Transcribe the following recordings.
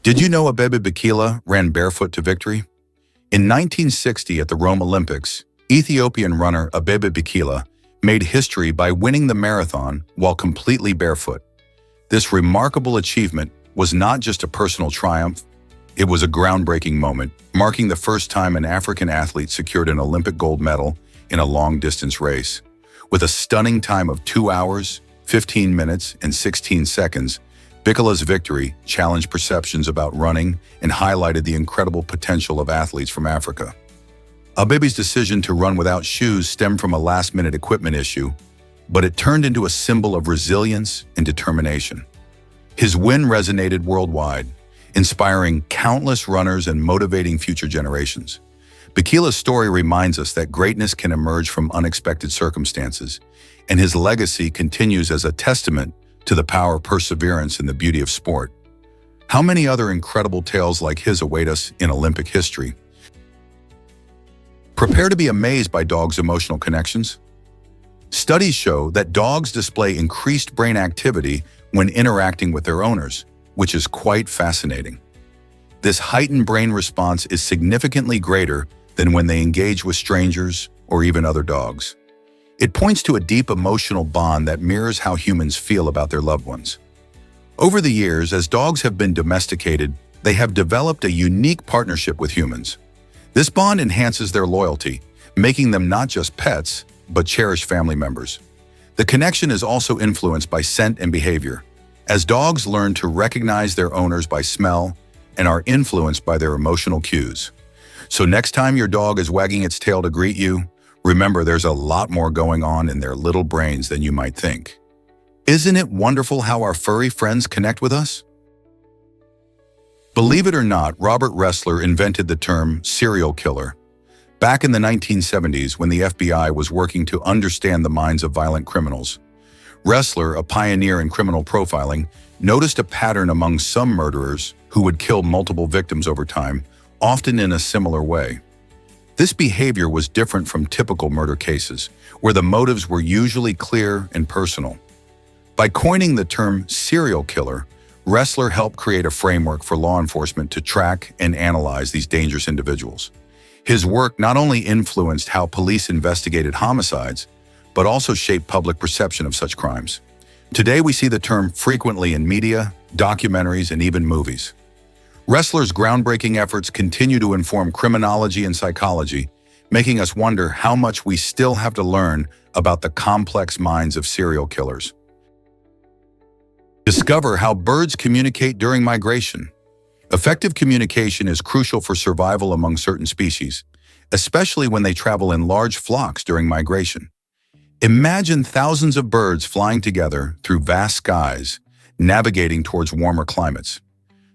Did you know Abebe Bikila ran barefoot to victory? In 1960 at the Rome Olympics, Ethiopian runner Abebe Bikila made history by winning the marathon while completely barefoot. This remarkable achievement was not just a personal triumph, it was a groundbreaking moment, marking the first time an African athlete secured an Olympic gold medal in a long-distance race. With a stunning time of 2 hours, 15 minutes, and 16 seconds, Bikila's victory challenged perceptions about running and highlighted the incredible potential of athletes from Africa. Abebe's decision to run without shoes stemmed from a last-minute equipment issue, but it turned into a symbol of resilience and determination. His win resonated worldwide, inspiring countless runners and motivating future generations. Bikila's story reminds us that greatness can emerge from unexpected circumstances, and his legacy continues as a testament to the power of perseverance and the beauty of sport. How many other incredible tales like his await us in Olympic history? Prepare to be amazed by dogs' emotional connections. Studies show that dogs display increased brain activity when interacting with their owners, which is quite fascinating. This heightened brain response is significantly greater than when they engage with strangers or even other dogs. It points to a deep emotional bond that mirrors how humans feel about their loved ones. Over the years, as dogs have been domesticated, they have developed a unique partnership with humans. This bond enhances their loyalty, making them not just pets, but cherished family members. The connection is also influenced by scent and behavior, as dogs learn to recognize their owners by smell and are influenced by their emotional cues. So next time your dog is wagging its tail to greet you, remember there's a lot more going on in their little brains than you might think. Isn't it wonderful how our furry friends connect with us? Believe it or not, Robert Ressler invented the term serial killer. Back in the 1970s, when the FBI was working to understand the minds of violent criminals, Ressler, a pioneer in criminal profiling, noticed a pattern among some murderers who would kill multiple victims over time, often in a similar way. This behavior was different from typical murder cases, where the motives were usually clear and personal. By coining the term serial killer, Ressler helped create a framework for law enforcement to track and analyze these dangerous individuals. His work not only influenced how police investigated homicides, but also shaped public perception of such crimes. Today, we see the term frequently in media, documentaries, and even movies. Ressler's groundbreaking efforts continue to inform criminology and psychology, making us wonder how much we still have to learn about the complex minds of serial killers. Discover how birds communicate during migration. Effective communication is crucial for survival among certain species, especially when they travel in large flocks during migration. Imagine thousands of birds flying together through vast skies, navigating towards warmer climates.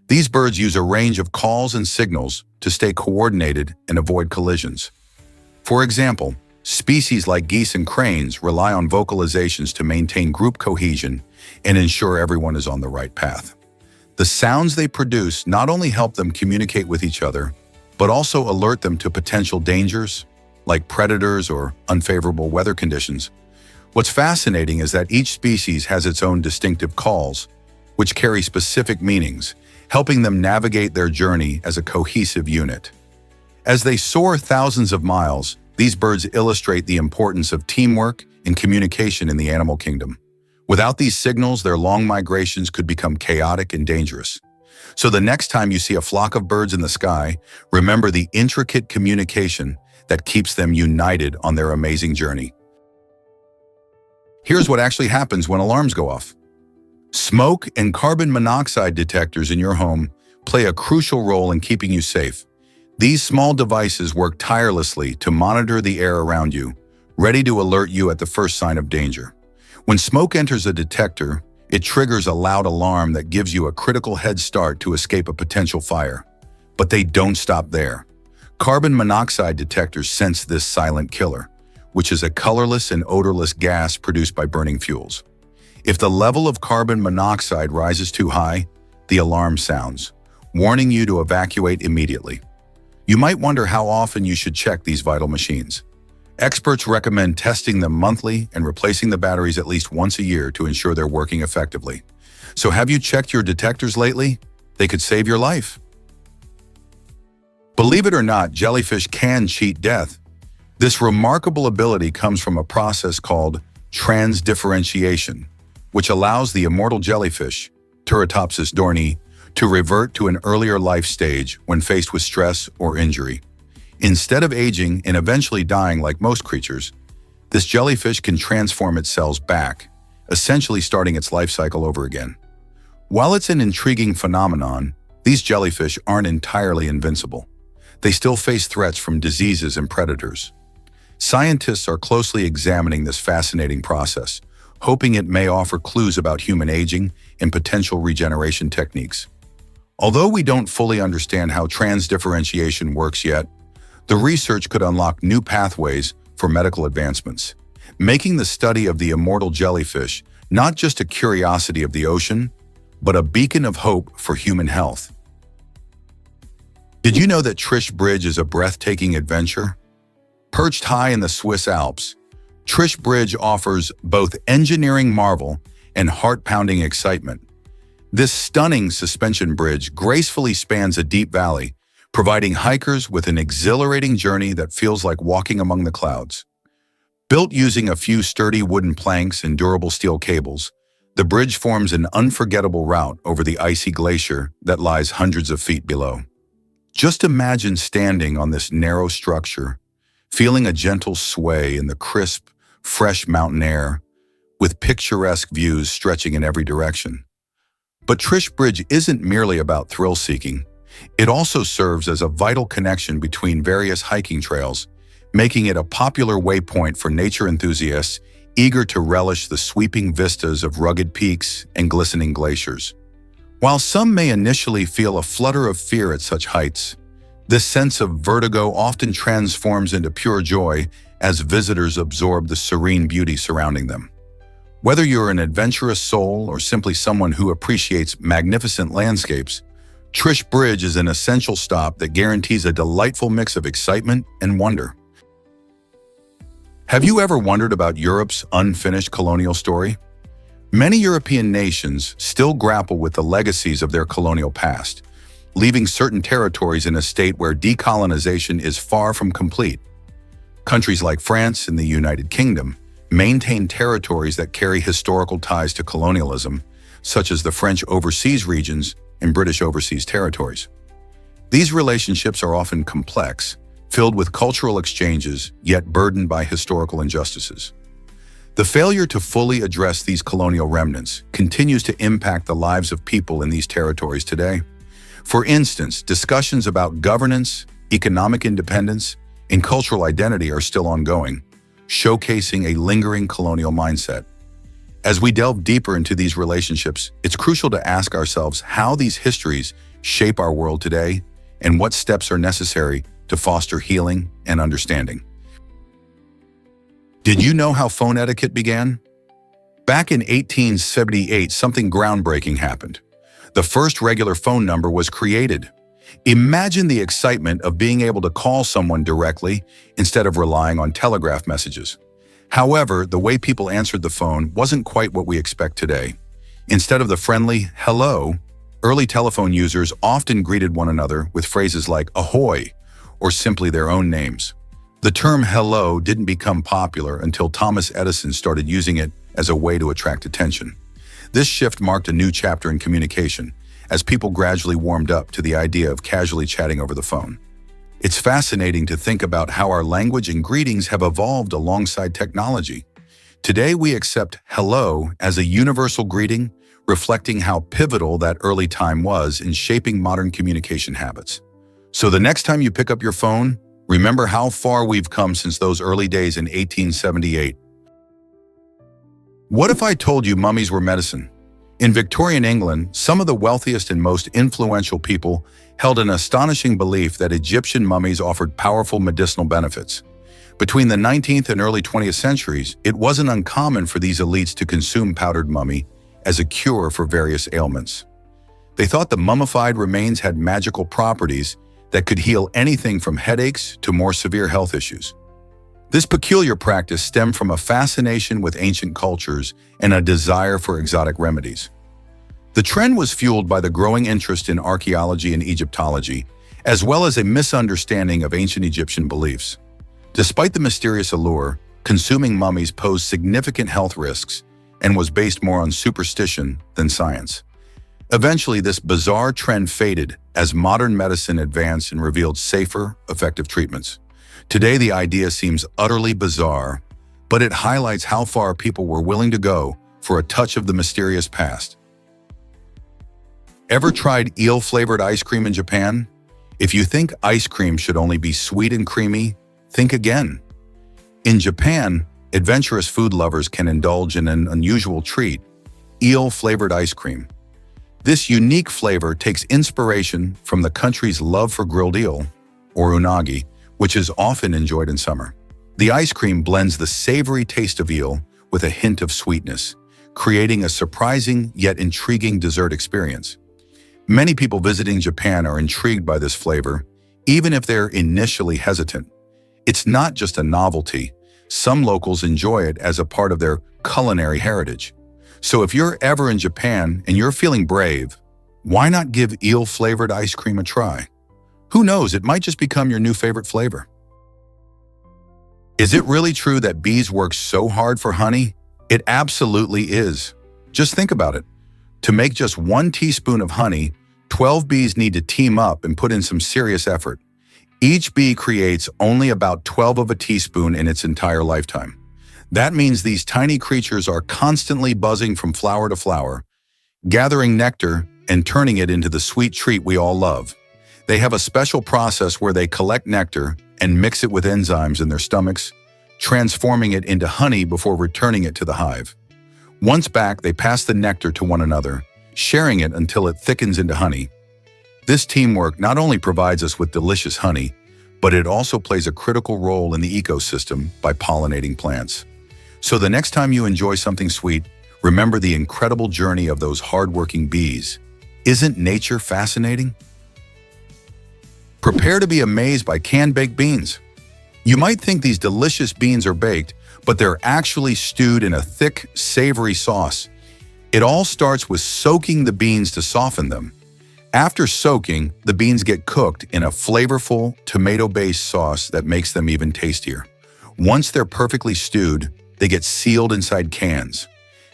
These birds use a range of calls and signals to stay coordinated and avoid collisions. For example, species like geese and cranes rely on vocalizations to maintain group cohesion and ensure everyone is on the right path. The sounds they produce not only help them communicate with each other, but also alert them to potential dangers, like predators or unfavorable weather conditions. What's fascinating is that each species has its own distinctive calls, which carry specific meanings, helping them navigate their journey as a cohesive unit. As they soar thousands of miles, these birds illustrate the importance of teamwork and communication in the animal kingdom. Without these signals, their long migrations could become chaotic and dangerous. So the next time you see a flock of birds in the sky, remember the intricate communication that keeps them united on their amazing journey. Here's what actually happens when alarms go off. Smoke and carbon monoxide detectors in your home play a crucial role in keeping you safe. These small devices work tirelessly to monitor the air around you, ready to alert you at the first sign of danger. When smoke enters a detector, it triggers a loud alarm that gives you a critical head start to escape a potential fire. But they don't stop there. Carbon monoxide detectors sense this silent killer, which is a colorless and odorless gas produced by burning fuels. If the level of carbon monoxide rises too high, the alarm sounds, warning you to evacuate immediately. You might wonder how often you should check these vital machines. Experts recommend testing them monthly and replacing the batteries at least once a year to ensure they're working effectively. So have you checked your detectors lately? they could save your life. Believe it or not, jellyfish can cheat death. This remarkable ability comes from a process called transdifferentiation, which allows the immortal jellyfish, Turritopsis dohrnii, to revert to an earlier life stage when faced with stress or injury. Instead of aging and eventually dying like most creatures, this jellyfish can transform its cells back, essentially starting its life cycle over again. While it's an intriguing phenomenon, these jellyfish aren't entirely invincible. They still face threats from diseases and predators. Scientists are closely examining this fascinating process, hoping it may offer clues about human aging and potential regeneration techniques. Although we don't fully understand how transdifferentiation works yet, the research could unlock new pathways for medical advancements, making the study of the immortal jellyfish not just a curiosity of the ocean, but a beacon of hope for human health. Did you know that Trish Bridge is a breathtaking adventure? Perched high in the Swiss Alps, Trish Bridge offers both engineering marvel and heart-pounding excitement. This stunning suspension bridge gracefully spans a deep valley, providing hikers with an exhilarating journey that feels like walking among the clouds. Built using a few sturdy wooden planks and durable steel cables, the bridge forms an unforgettable route over the icy glacier that lies hundreds of feet below. Just imagine standing on this narrow structure, feeling a gentle sway in the crisp, fresh mountain air, with picturesque views stretching in every direction. But Trish Bridge isn't merely about thrill-seeking. It also serves as a vital connection between various hiking trails, making it a popular waypoint for nature enthusiasts eager to relish the sweeping vistas of rugged peaks and glistening glaciers. While some may initially feel a flutter of fear at such heights, this sense of vertigo often transforms into pure joy as visitors absorb the serene beauty surrounding them. Whether you're an adventurous soul or simply someone who appreciates magnificent landscapes, Trish Bridge is an essential stop that guarantees a delightful mix of excitement and wonder. Have you ever wondered about Europe's unfinished colonial story? Many European nations still grapple with the legacies of their colonial past, leaving certain territories in a state where decolonization is far from complete. Countries like France and the United Kingdom maintain territories that carry historical ties to colonialism, such as the French overseas regions and British overseas territories. These relationships are often complex, filled with cultural exchanges, yet burdened by historical injustices. The failure to fully address these colonial remnants continues to impact the lives of people in these territories today. For instance, discussions about governance, economic independence, and cultural identity are still ongoing, showcasing a lingering colonial mindset. As we delve deeper into these relationships, it's crucial to ask ourselves how these histories shape our world today and what steps are necessary to foster healing and understanding. Did you know how phone etiquette began? Back in 1878, something groundbreaking happened. The first regular phone number was created. Imagine the excitement of being able to call someone directly instead of relying on telegraph messages. However, the way people answered the phone wasn't quite what we expect today. Instead of the friendly hello, early telephone users often greeted one another with phrases like ahoy or simply their own names. The term hello didn't become popular until Thomas Edison started using it as a way to attract attention. This shift marked a new chapter in communication, as people gradually warmed up to the idea of casually chatting over the phone. It's fascinating to think about how our language and greetings have evolved alongside technology. Today, we accept hello as a universal greeting, reflecting how pivotal that early time was in shaping modern communication habits. So the next time you pick up your phone, remember how far we've come since those early days in 1878. What if I told you mummies were medicine? In Victorian England, some of the wealthiest and most influential people held an astonishing belief that Egyptian mummies offered powerful medicinal benefits. Between the 19th and early 20th centuries, it wasn't uncommon for these elites to consume powdered mummy as a cure for various ailments. They thought the mummified remains had magical properties that could heal anything from headaches to more severe health issues. This peculiar practice stemmed from a fascination with ancient cultures and a desire for exotic remedies. The trend was fueled by the growing interest in archaeology and Egyptology, as well as a misunderstanding of ancient Egyptian beliefs. Despite the mysterious allure, consuming mummies posed significant health risks and was based more on superstition than science. Eventually, this bizarre trend faded as modern medicine advanced and revealed safer, effective treatments. Today, the idea seems utterly bizarre, but it highlights how far people were willing to go for a touch of the mysterious past. Ever tried eel-flavored ice cream in Japan? If you think ice cream should only be sweet and creamy, think again. In Japan, adventurous food lovers can indulge in an unusual treat, eel-flavored ice cream. This unique flavor takes inspiration from the country's love for grilled eel, or unagi, which is often enjoyed in summer. The ice cream blends the savory taste of eel with a hint of sweetness, creating a surprising yet intriguing dessert experience. Many people visiting Japan are intrigued by this flavor, even if they're initially hesitant. It's not just a novelty. Some locals enjoy it as a part of their culinary heritage. So if you're ever in Japan and you're feeling brave, why not give eel-flavored ice cream a try? Who knows, it might just become your new favorite flavor. Is it really true that bees work so hard for honey? It absolutely is. Just think about it. To make just 1 teaspoon of honey, 12 bees need to team up and put in some serious effort. Each bee creates only about 12 of a teaspoon in its entire lifetime. That means these tiny creatures are constantly buzzing from flower to flower, gathering nectar and turning it into the sweet treat we all love. They have a special process where they collect nectar and mix it with enzymes in their stomachs, transforming it into honey before returning it to the hive. Once back, they pass the nectar to one another, sharing it until it thickens into honey. This teamwork not only provides us with delicious honey, but it also plays a critical role in the ecosystem by pollinating plants. So the next time you enjoy something sweet, remember the incredible journey of those hardworking bees. Isn't nature fascinating? Prepare to be amazed by canned baked beans. You might think these delicious beans are baked, but they're actually stewed in a thick, savory sauce. It all starts with soaking the beans to soften them. After soaking, the beans get cooked in a flavorful, tomato-based sauce that makes them even tastier. Once they're perfectly stewed, they get sealed inside cans.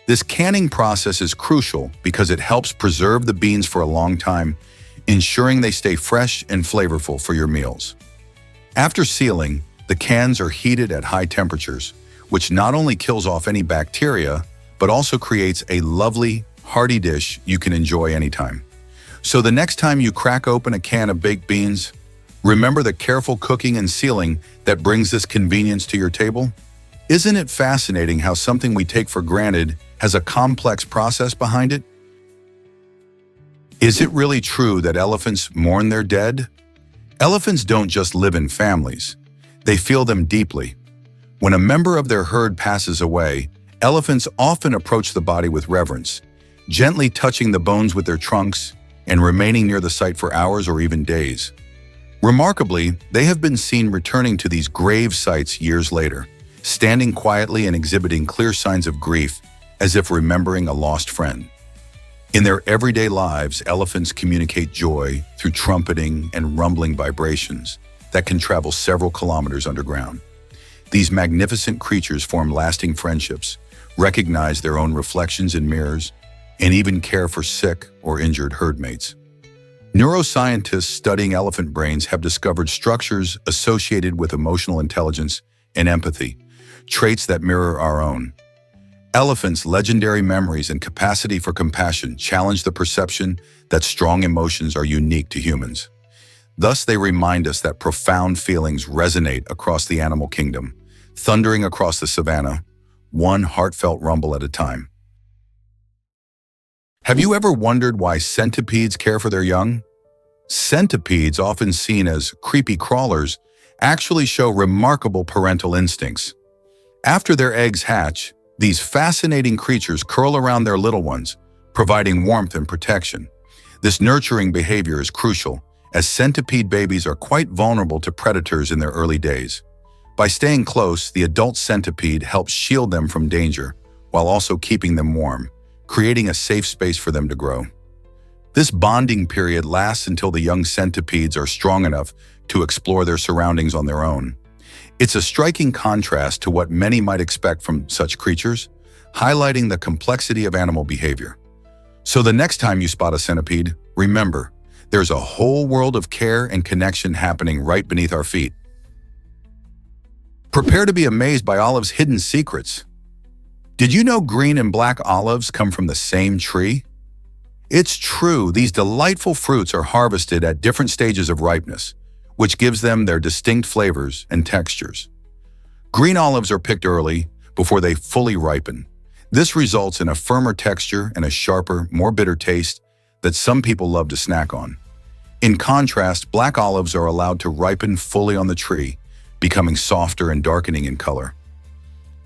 This canning process is crucial because it helps preserve the beans for a long time, ensuring they stay fresh and flavorful for your meals. After sealing, the cans are heated at high temperatures, which not only kills off any bacteria, but also creates a lovely, hearty dish you can enjoy anytime. So the next time you crack open a can of baked beans, remember the careful cooking and sealing that brings this convenience to your table. Isn't it fascinating how something we take for granted has a complex process behind it? Is it really true that elephants mourn their dead? Elephants don't just live in families. They feel them deeply. When a member of their herd passes away, elephants often approach the body with reverence, gently touching the bones with their trunks and remaining near the site for hours or even days. Remarkably, they have been seen returning to these grave sites years later, standing quietly and exhibiting clear signs of grief, as if remembering a lost friend. In their everyday lives, elephants communicate joy through trumpeting and rumbling vibrations that can travel several kilometers underground. These magnificent creatures form lasting friendships, recognize their own reflections in mirrors, and even care for sick or injured herd mates. Neuroscientists studying elephant brains have discovered structures associated with emotional intelligence and empathy, traits that mirror our own. Elephants' legendary memories and capacity for compassion challenge the perception that strong emotions are unique to humans. Thus, they remind us that profound feelings resonate across the animal kingdom, thundering across the savannah, one heartfelt rumble at a time. Have you ever wondered why centipedes care for their young? Centipedes, often seen as creepy crawlers, actually show remarkable parental instincts. After their eggs hatch, these fascinating creatures curl around their little ones, providing warmth and protection. This nurturing behavior is crucial, as centipede babies are quite vulnerable to predators in their early days. By staying close, the adult centipede helps shield them from danger, while also keeping them warm, creating a safe space for them to grow. This bonding period lasts until the young centipedes are strong enough to explore their surroundings on their own. It's a striking contrast to what many might expect from such creatures, highlighting the complexity of animal behavior. So the next time you spot a centipede, remember, there's a whole world of care and connection happening right beneath our feet. Prepare to be amazed by olives' hidden secrets. Did you know green and black olives come from the same tree? It's true, these delightful fruits are harvested at different stages of ripeness, which gives them their distinct flavors and textures. Green olives are picked early, before they fully ripen. This results in a firmer texture and a sharper, more bitter taste that some people love to snack on. In contrast, black olives are allowed to ripen fully on the tree, becoming softer and darkening in color.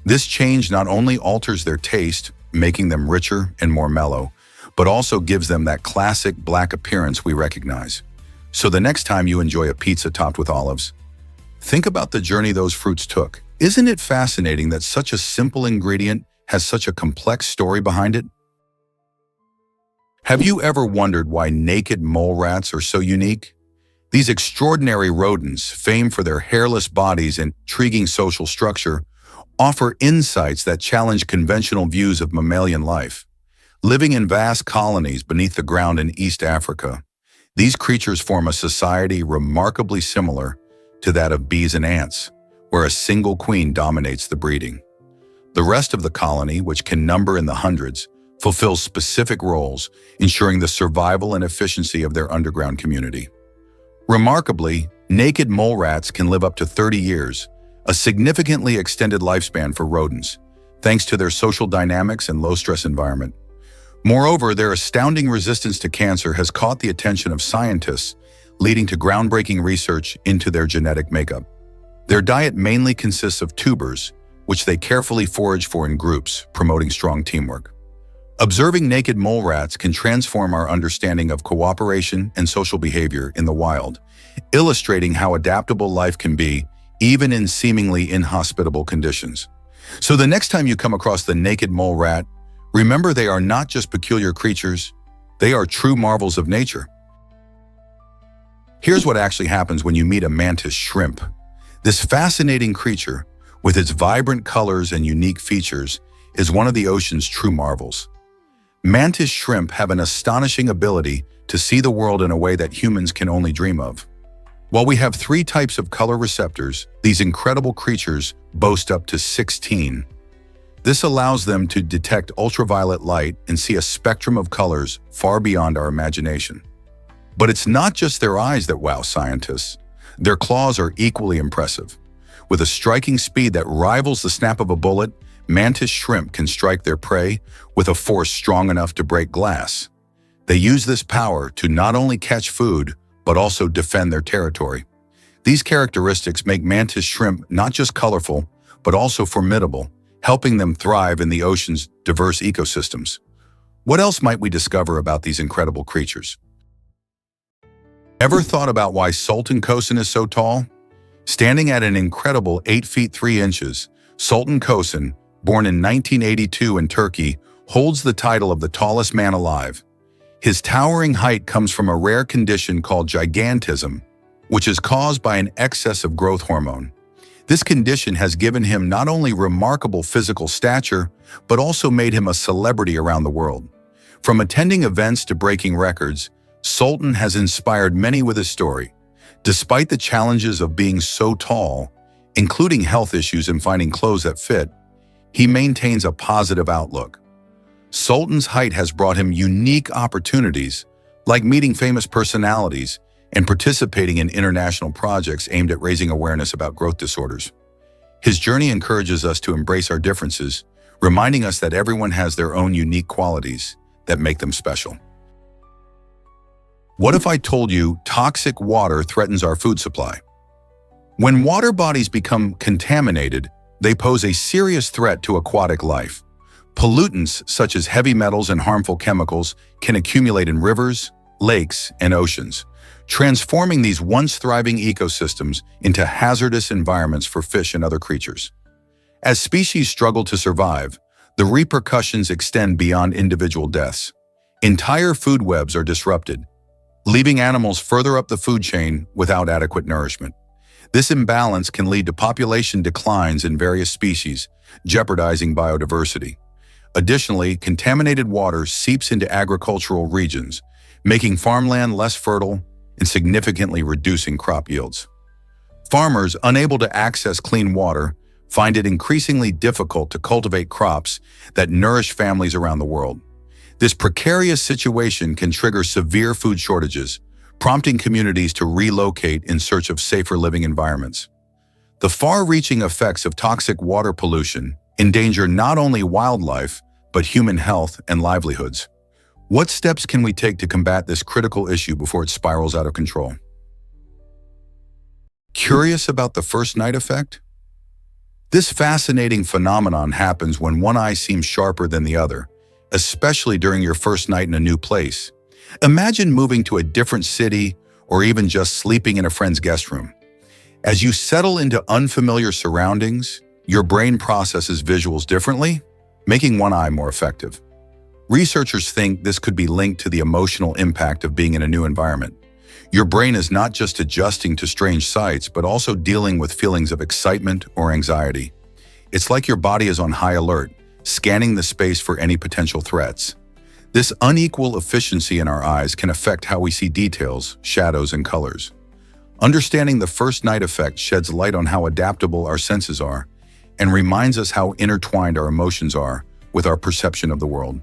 This change not only alters their taste, making them richer and more mellow, but also gives them that classic black appearance we recognize. So the next time you enjoy a pizza topped with olives, think about the journey those fruits took. Isn't it fascinating that such a simple ingredient has such a complex story behind it? Have you ever wondered why naked mole rats are so unique? These extraordinary rodents, famed for their hairless bodies and intriguing social structure, offer insights that challenge conventional views of mammalian life. Living in vast colonies beneath the ground in East Africa, these creatures form a society remarkably similar to that of bees and ants, where a single queen dominates the breeding. The rest of the colony, which can number in the hundreds, fulfills specific roles, ensuring the survival and efficiency of their underground community. Remarkably, naked mole rats can live up to 30 years, a significantly extended lifespan for rodents, thanks to their social dynamics and low-stress environment. Moreover, their astounding resistance to cancer has caught the attention of scientists, leading to groundbreaking research into their genetic makeup. Their diet mainly consists of tubers, which they carefully forage for in groups, promoting strong teamwork. Observing naked mole rats can transform our understanding of cooperation and social behavior in the wild, illustrating how adaptable life can be, even in seemingly inhospitable conditions. So the next time you come across the naked mole rat, remember they are not just peculiar creatures, they are true marvels of nature. Here's what actually happens when you meet a mantis shrimp. This fascinating creature, with its vibrant colors and unique features, is one of the ocean's true marvels. Mantis shrimp have an astonishing ability to see the world in a way that humans can only dream of. While we have 3 types of color receptors, these incredible creatures boast up to 16. This allows them to detect ultraviolet light and see a spectrum of colors far beyond our imagination. But it's not just their eyes that wow scientists. Their claws are equally impressive. With a striking speed that rivals the snap of a bullet, mantis shrimp can strike their prey with a force strong enough to break glass. They use this power to not only catch food, but also defend their territory. These characteristics make mantis shrimp not just colorful, but also formidable, helping them thrive in the ocean's diverse ecosystems. What else might we discover about these incredible creatures? Ever thought about why Sultan Kosin is so tall? Standing at an incredible 8 feet 3 inches, Sultan Kosin, born in 1982 in Turkey, holds the title of the tallest man alive. His towering height comes from a rare condition called gigantism, which is caused by an excess of growth hormone. This condition has given him not only remarkable physical stature, but also made him a celebrity around the world. From attending events to breaking records, Sultan has inspired many with his story. Despite the challenges of being so tall, including health issues and finding clothes that fit, he maintains a positive outlook. Sultan's height has brought him unique opportunities, like meeting famous personalities and participating in international projects aimed at raising awareness about growth disorders. His journey encourages us to embrace our differences, reminding us that everyone has their own unique qualities that make them special. What if I told you toxic water threatens our food supply? When water bodies become contaminated, they pose a serious threat to aquatic life. Pollutants such as heavy metals and harmful chemicals can accumulate in rivers, lakes, and oceans, transforming these once thriving ecosystems into hazardous environments for fish and other creatures. As species struggle to survive, The repercussions extend beyond individual deaths. Entire food webs are disrupted, leaving animals further up the food chain without adequate nourishment. This imbalance can lead to population declines in various species, jeopardizing biodiversity. Additionally, contaminated water seeps into agricultural regions, making farmland less fertile and significantly reducing crop yields. Farmers unable to access clean water find it increasingly difficult to cultivate crops that nourish families around the world. This precarious situation can trigger severe food shortages, prompting communities to relocate in search of safer living environments. The far-reaching effects of toxic water pollution endanger not only wildlife, but human health and livelihoods. What steps can we take to combat this critical issue before it spirals out of control? Curious about the first night effect? This fascinating phenomenon happens when one eye seems sharper than the other, especially during your first night in a new place. Imagine moving to a different city or even just sleeping in a friend's guest room. As you settle into unfamiliar surroundings, your brain processes visuals differently, making one eye more effective. Researchers think this could be linked to the emotional impact of being in a new environment. Your brain is not just adjusting to strange sights, but also dealing with feelings of excitement or anxiety. It's like your body is on high alert, scanning the space for any potential threats. This unequal efficiency in our eyes can affect how we see details, shadows, and colors. Understanding the first night effect sheds light on how adaptable our senses are and reminds us how intertwined our emotions are with our perception of the world.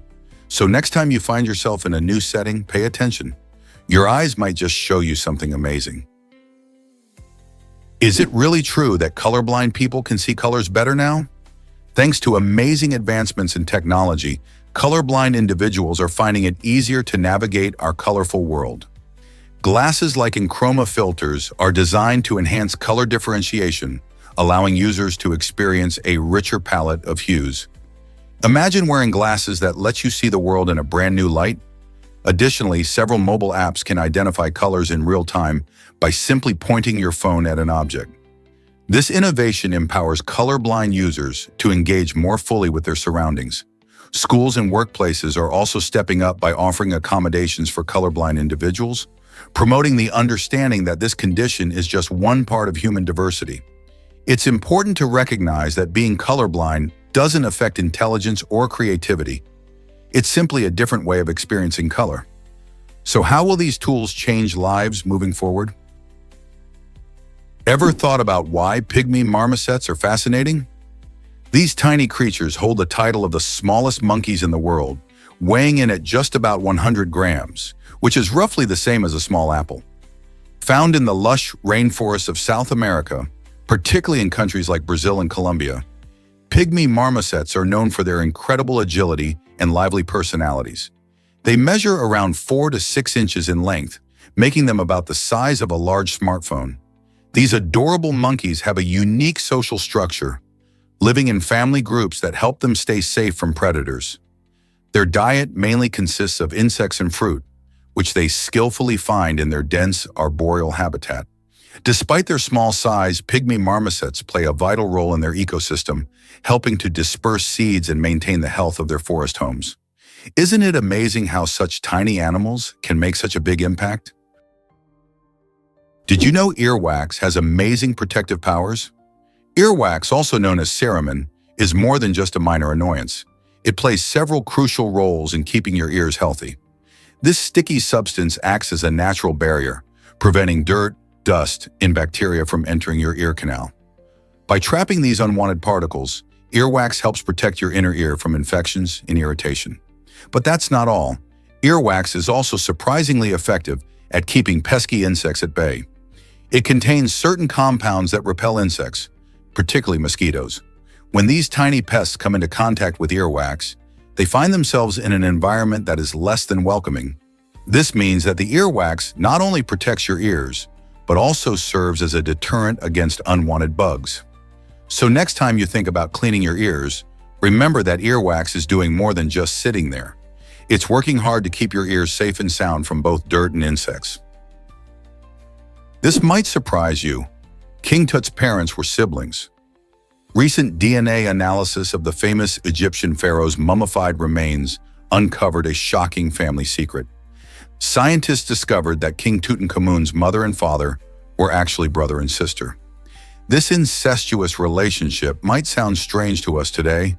So next time you find yourself in a new setting, pay attention. Your eyes might just show you something amazing. Is it really true that colorblind people can see colors better now? Thanks to amazing advancements in technology, colorblind individuals are finding it easier to navigate our colorful world. Glasses like Enchroma filters are designed to enhance color differentiation, allowing users to experience a richer palette of hues. Imagine wearing glasses that let you see the world in a brand new light. Additionally, several mobile apps can identify colors in real time by simply pointing your phone at an object. This innovation empowers colorblind users to engage more fully with their surroundings. Schools and workplaces are also stepping up by offering accommodations for colorblind individuals, promoting the understanding that this condition is just one part of human diversity. It's important to recognize that being colorblind doesn't affect intelligence or creativity. It's simply a different way of experiencing color. So how will these tools change lives moving forward? Ever thought about why pygmy marmosets are fascinating? These tiny creatures hold the title of the smallest monkeys in the world, weighing in at just about 100 grams, which is roughly the same as a small apple. Found in the lush rainforests of South America, particularly in countries like Brazil and Colombia, pygmy marmosets are known for their incredible agility and lively personalities. They measure around 4 to 6 inches in length, making them about the size of a large smartphone. These adorable monkeys have a unique social structure, living in family groups that help them stay safe from predators. Their diet mainly consists of insects and fruit, which they skillfully find in their dense arboreal habitat. Despite their small size, pygmy marmosets play a vital role in their ecosystem, helping to disperse seeds and maintain the health of their forest homes. Isn't it amazing how such tiny animals can make such a big impact? Did you know earwax has amazing protective powers? Earwax, also known as cerumen, is more than just a minor annoyance. It plays several crucial roles in keeping your ears healthy. This sticky substance acts as a natural barrier, preventing dirt, dust, and bacteria from entering your ear canal. By trapping these unwanted particles, earwax helps protect your inner ear from infections and irritation. But that's not all. Earwax is also surprisingly effective at keeping pesky insects at bay. It contains certain compounds that repel insects, particularly mosquitoes. When these tiny pests come into contact with earwax, they find themselves in an environment that is less than welcoming. This means that the earwax not only protects your ears, but also serves as a deterrent against unwanted bugs. So next time you think about cleaning your ears, remember that earwax is doing more than just sitting there. It's working hard to keep your ears safe and sound from both dirt and insects. This might surprise you. King Tut's parents were siblings. Recent DNA analysis of the famous Egyptian pharaoh's mummified remains uncovered a shocking family secret. Scientists discovered that King Tutankhamun's mother and father were actually brother and sister. This incestuous relationship might sound strange to us today,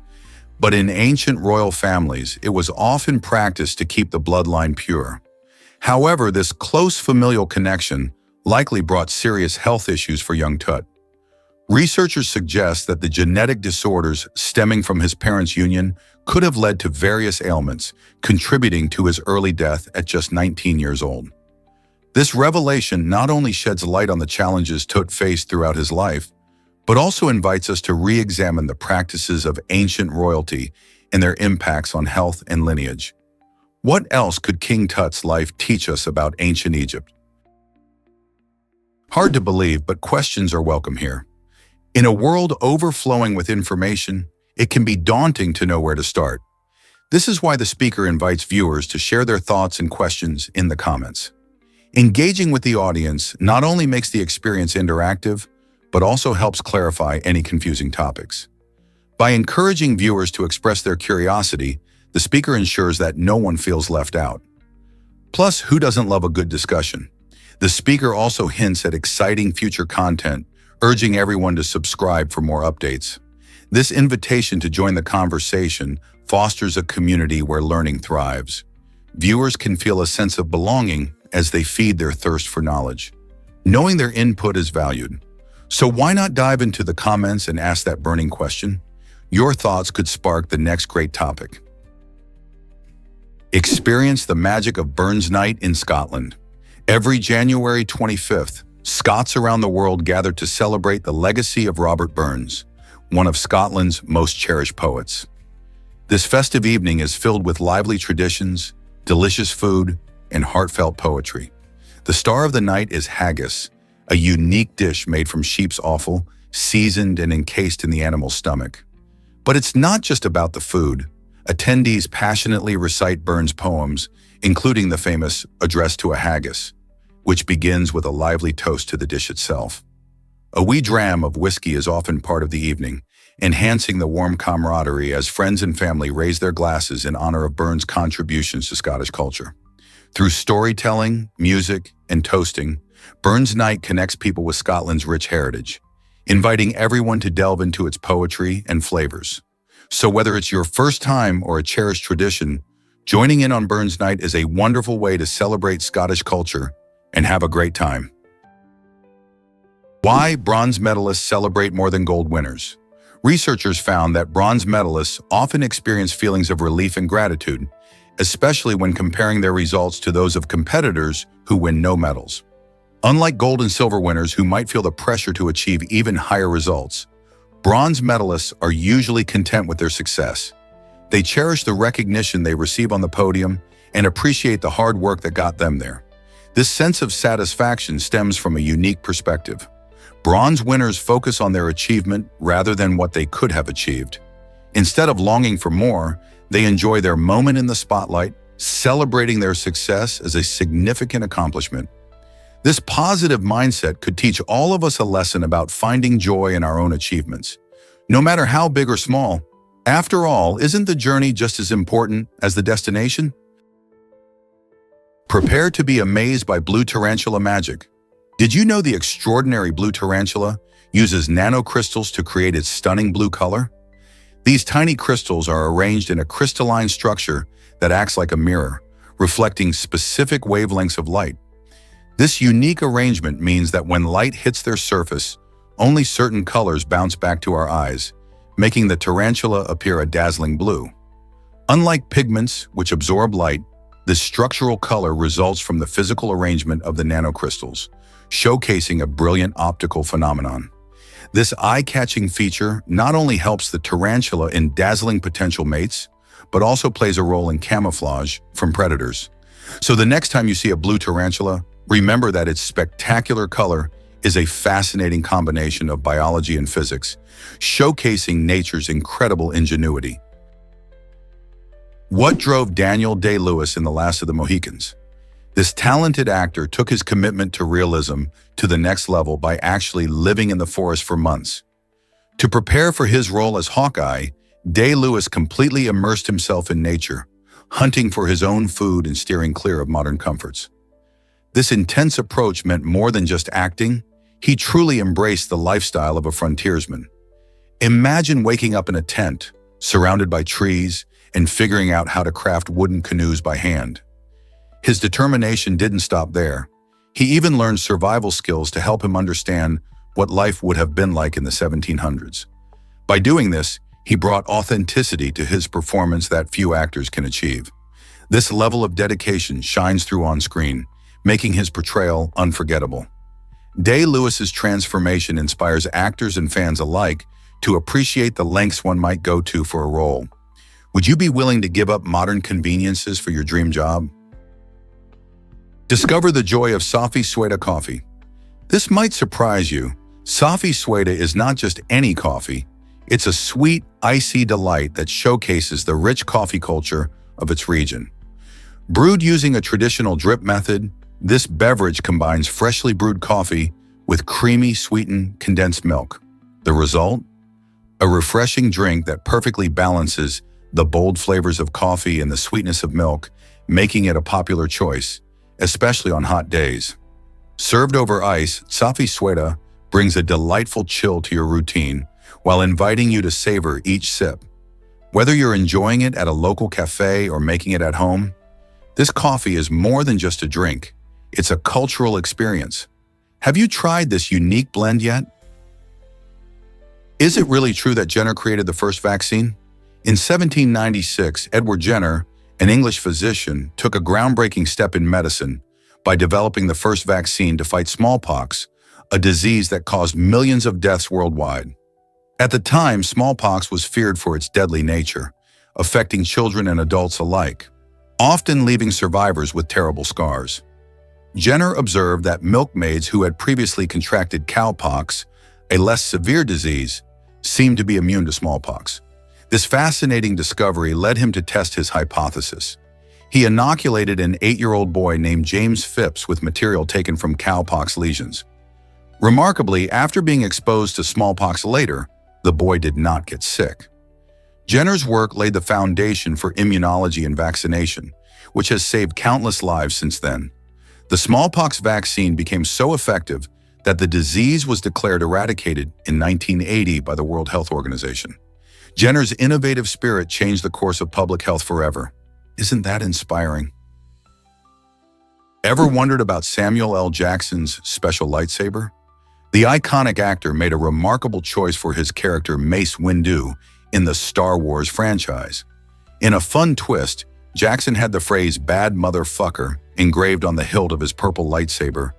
but in ancient royal families, it was often practiced to keep the bloodline pure. However, this close familial connection likely brought serious health issues for young Tut. Researchers suggest that the genetic disorders stemming from his parents' union could have led to various ailments, contributing to his early death at just 19 years old. This revelation not only sheds light on the challenges Tut faced throughout his life, but also invites us to re-examine the practices of ancient royalty and their impacts on health and lineage. What else could King Tut's life teach us about ancient Egypt? Hard to believe, but questions are welcome here. In a world overflowing with information, it can be daunting to know where to start. This is why the speaker invites viewers to share their thoughts and questions in the comments. Engaging with the audience not only makes the experience interactive, but also helps clarify any confusing topics. By encouraging viewers to express their curiosity, the speaker ensures that no one feels left out. Plus, who doesn't love a good discussion? The speaker also hints at exciting future content, urging everyone to subscribe for more updates. This invitation to join the conversation fosters a community where learning thrives. Viewers can feel a sense of belonging as they feed their thirst for knowledge, knowing their input is valued. So why not dive into the comments and ask that burning question? Your thoughts could spark the next great topic. Experience the magic of Burns Night in Scotland. Every January 25th, Scots around the world gather to celebrate the legacy of Robert Burns, one of Scotland's most cherished poets. This festive evening is filled with lively traditions, delicious food, and heartfelt poetry. The star of the night is haggis, a unique dish made from sheep's offal, seasoned and encased in the animal's stomach. But it's not just about the food. Attendees passionately recite Burns' poems, including the famous Address to a Haggis, which begins with a lively toast to the dish itself. A wee dram of whiskey is often part of the evening, enhancing the warm camaraderie as friends and family raise their glasses in honor of Burns' contributions to Scottish culture. Through storytelling, music, and toasting, Burns Night connects people with Scotland's rich heritage, inviting everyone to delve into its poetry and flavors. So whether it's your first time or a cherished tradition, joining in on Burns Night is a wonderful way to celebrate Scottish culture and have a great time. Why bronze medalists celebrate more than gold winners? Researchers found that bronze medalists often experience feelings of relief and gratitude, especially when comparing their results to those of competitors who win no medals. Unlike gold and silver winners who might feel the pressure to achieve even higher results, bronze medalists are usually content with their success. They cherish the recognition they receive on the podium and appreciate the hard work that got them there. This sense of satisfaction stems from a unique perspective. Bronze winners focus on their achievement rather than what they could have achieved. Instead of longing for more, they enjoy their moment in the spotlight, celebrating their success as a significant accomplishment. This positive mindset could teach all of us a lesson about finding joy in our own achievements, no matter how big or small. After all, isn't the journey just as important as the destination? Prepare to be amazed by blue tarantula magic. Did you know the extraordinary blue tarantula uses nanocrystals to create its stunning blue color? These tiny crystals are arranged in a crystalline structure that acts like a mirror, reflecting specific wavelengths of light. This unique arrangement means that when light hits their surface, only certain colors bounce back to our eyes, making the tarantula appear a dazzling blue. Unlike pigments, which absorb light, this structural color results from the physical arrangement of the nanocrystals, showcasing a brilliant optical phenomenon. This eye-catching feature not only helps the tarantula in dazzling potential mates, but also plays a role in camouflage from predators. So the next time you see a blue tarantula, remember that its spectacular color is a fascinating combination of biology and physics, showcasing nature's incredible ingenuity. What drove Daniel Day-Lewis in The Last of the Mohicans? This talented actor took his commitment to realism to the next level by actually living in the forest for months. To prepare for his role as Hawkeye, Day-Lewis completely immersed himself in nature, hunting for his own food and steering clear of modern comforts. This intense approach meant more than just acting. He truly embraced the lifestyle of a frontiersman. Imagine waking up in a tent, surrounded by trees, and figuring out how to craft wooden canoes by hand. His determination didn't stop there. He even learned survival skills to help him understand what life would have been like in the 1700s. By doing this, he brought authenticity to his performance that few actors can achieve. This level of dedication shines through on screen, making his portrayal unforgettable. Day-Lewis's transformation inspires actors and fans alike to appreciate the lengths one might go to for a role. Would you be willing to give up modern conveniences for your dream job? Discover the joy of Safi Sueda coffee. This might surprise you. Safi Sueda is not just any coffee. It's a sweet, icy delight that showcases the rich coffee culture of its region. Brewed using a traditional drip method, this beverage combines freshly brewed coffee with creamy, sweetened, condensed milk. The result? A refreshing drink that perfectly balances the bold flavors of coffee and the sweetness of milk, making it a popular choice, especially on hot days. Served over ice, Safi Sueda brings a delightful chill to your routine while inviting you to savor each sip. Whether you're enjoying it at a local cafe or making it at home, this coffee is more than just a drink. It's a cultural experience. Have you tried this unique blend yet? Is it really true that Jenner created the first vaccine? In 1796, Edward Jenner, an English physician, took a groundbreaking step in medicine by developing the first vaccine to fight smallpox, a disease that caused millions of deaths worldwide. At the time, smallpox was feared for its deadly nature, affecting children and adults alike, often leaving survivors with terrible scars. Jenner observed that milkmaids who had previously contracted cowpox, a less severe disease, seemed to be immune to smallpox. This fascinating discovery led him to test his hypothesis. He inoculated an 8-year-old boy named James Phipps with material taken from cowpox lesions. Remarkably, after being exposed to smallpox later, the boy did not get sick. Jenner's work laid the foundation for immunology and vaccination, which has saved countless lives since then. The smallpox vaccine became so effective that the disease was declared eradicated in 1980 by the World Health Organization. Jenner's innovative spirit changed the course of public health forever. Isn't that inspiring? Ever wondered about Samuel L. Jackson's special lightsaber? The iconic actor made a remarkable choice for his character Mace Windu in the Star Wars franchise. In a fun twist, Jackson had the phrase "bad motherfucker" engraved on the hilt of his purple lightsaber,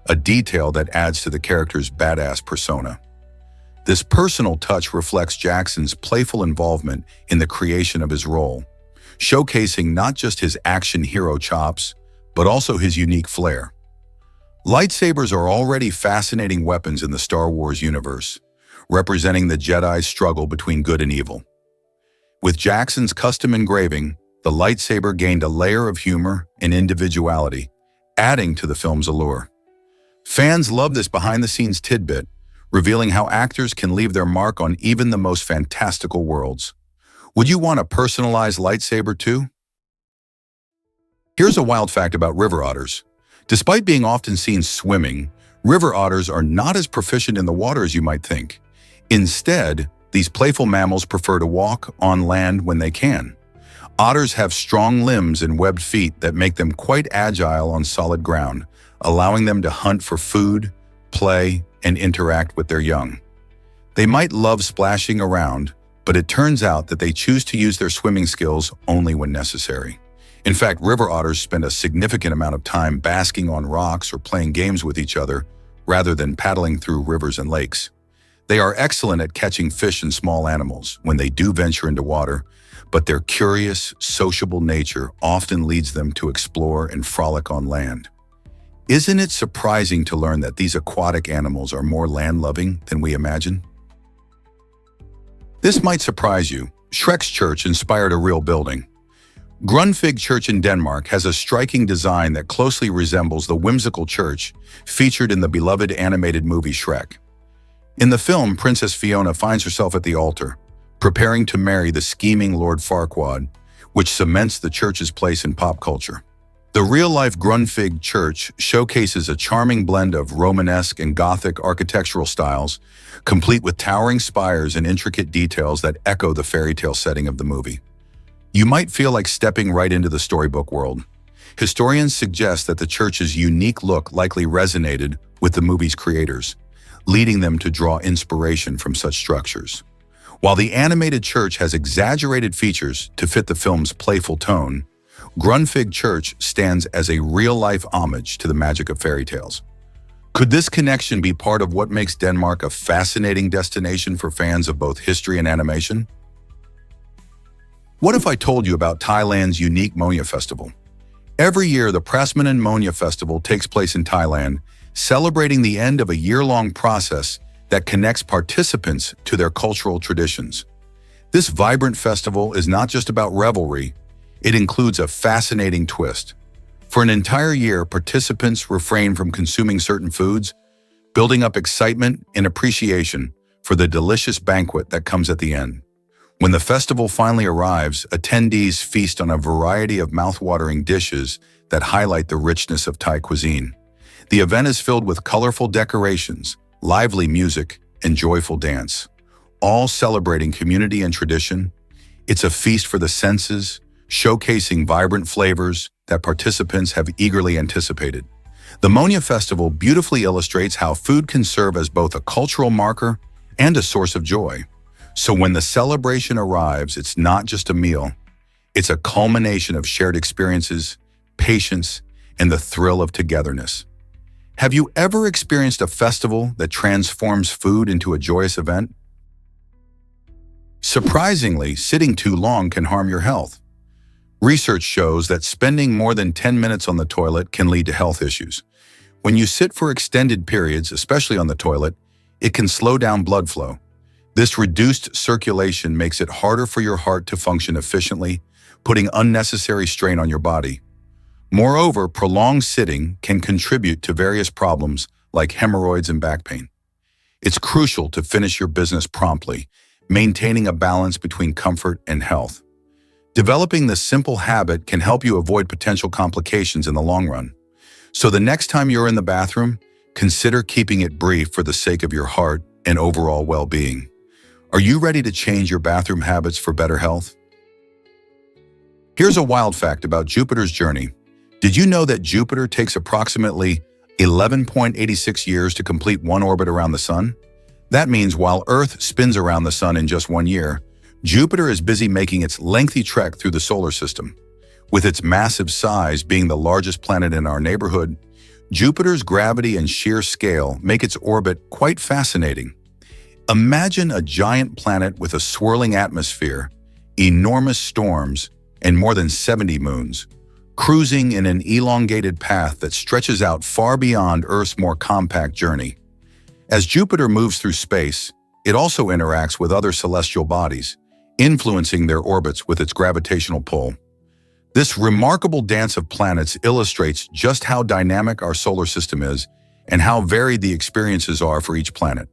a detail that adds to the character's badass persona. This personal touch reflects Jackson's playful involvement in the creation of his role, showcasing not just his action hero chops, but also his unique flair. Lightsabers are already fascinating weapons in the Star Wars universe, representing the Jedi's struggle between good and evil. With Jackson's custom engraving, the lightsaber gained a layer of humor and individuality, adding to the film's allure. Fans love this behind-the-scenes tidbit, revealing how actors can leave their mark on even the most fantastical worlds. Would you want a personalized lightsaber too? Here's a wild fact about river otters. Despite being often seen swimming, river otters are not as proficient in the water as you might think. Instead, these playful mammals prefer to walk on land when they can. Otters have strong limbs and webbed feet that make them quite agile on solid ground, allowing them to hunt for food, play, and interact with their young. They might love splashing around, but it turns out that they choose to use their swimming skills only when necessary. In fact, river otters spend a significant amount of time basking on rocks or playing games with each other rather than paddling through rivers and lakes. They are excellent at catching fish and small animals when they do venture into water, but their curious, sociable nature often leads them to explore and frolic on land. Isn't it surprising to learn that these aquatic animals are more land-loving than we imagine? This might surprise you. Shrek's church inspired a real building. Grundtvig Church in Denmark has a striking design that closely resembles the whimsical church featured in the beloved animated movie Shrek. In the film, Princess Fiona finds herself at the altar, preparing to marry the scheming Lord Farquaad, which cements the church's place in pop culture. The real-life Grunfig Church showcases a charming blend of Romanesque and Gothic architectural styles, complete with towering spires and intricate details that echo the fairy tale setting of the movie. You might feel like stepping right into the storybook world. Historians suggest that the church's unique look likely resonated with the movie's creators, leading them to draw inspiration from such structures. While the animated church has exaggerated features to fit the film's playful tone, Grunfig Church stands as a real-life homage to the magic of fairy tales. Could this connection be part of what makes Denmark a fascinating destination for fans of both history and animation? What if I told you about Thailand's unique Monia Festival? Every year, the Prasmanan Monia Festival takes place in Thailand, celebrating the end of a year-long process that connects participants to their cultural traditions. This vibrant festival is not just about revelry, it includes a fascinating twist. For an entire year, participants refrain from consuming certain foods, building up excitement and appreciation for the delicious banquet that comes at the end. When the festival finally arrives, attendees feast on a variety of mouth-watering dishes that highlight the richness of Thai cuisine. The event is filled with colorful decorations, lively music, and joyful dance, all celebrating community and tradition. It's a feast for the senses, showcasing vibrant flavors that participants have eagerly anticipated. The Monia Festival beautifully illustrates how food can serve as both a cultural marker and a source of joy. So when the celebration arrives, it's not just a meal, it's a culmination of shared experiences, patience, and the thrill of togetherness. Have you ever experienced a festival that transforms food into a joyous event? Surprisingly, sitting too long can harm your health. Research shows that spending more than 10 minutes on the toilet can lead to health issues. When you sit for extended periods, especially on the toilet, it can slow down blood flow. This reduced circulation makes it harder for your heart to function efficiently, putting unnecessary strain on your body. Moreover, prolonged sitting can contribute to various problems like hemorrhoids and back pain. It's crucial to finish your business promptly, maintaining a balance between comfort and health. Developing this simple habit can help you avoid potential complications in the long run. So the next time you're in the bathroom, consider keeping it brief for the sake of your heart and overall well-being. Are you ready to change your bathroom habits for better health? Here's a wild fact about Jupiter's journey. Did you know that Jupiter takes approximately 11.86 years to complete one orbit around the Sun? That means while Earth spins around the Sun in just 1 year, Jupiter is busy making its lengthy trek through the solar system. With its massive size being the largest planet in our neighborhood, Jupiter's gravity and sheer scale make its orbit quite fascinating. Imagine a giant planet with a swirling atmosphere, enormous storms, and more than 70 moons, cruising in an elongated path that stretches out far beyond Earth's more compact journey. As Jupiter moves through space, it also interacts with other celestial bodies, influencing their orbits with its gravitational pull. This remarkable dance of planets illustrates just how dynamic our solar system is and how varied the experiences are for each planet.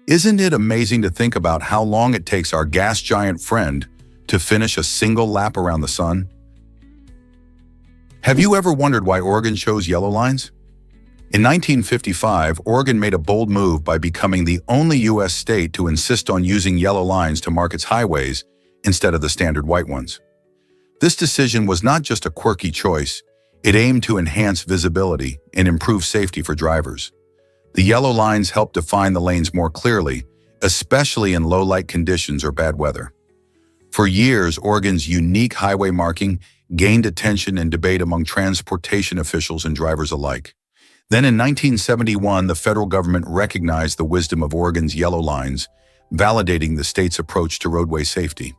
Isn't it amazing to think about how long it takes our gas giant friend to finish a single lap around the Sun? Have you ever wondered why Oregon chose yellow lines? In 1955, Oregon made a bold move by becoming the only U.S. state to insist on using yellow lines to mark its highways instead of the standard white ones. This decision was not just a quirky choice, it aimed to enhance visibility and improve safety for drivers. The yellow lines help define the lanes more clearly, especially in low-light conditions or bad weather. For years, Oregon's unique highway marking gained attention and debate among transportation officials and drivers alike. Then in 1971, the federal government recognized the wisdom of Oregon's yellow lines, validating the state's approach to roadway safety.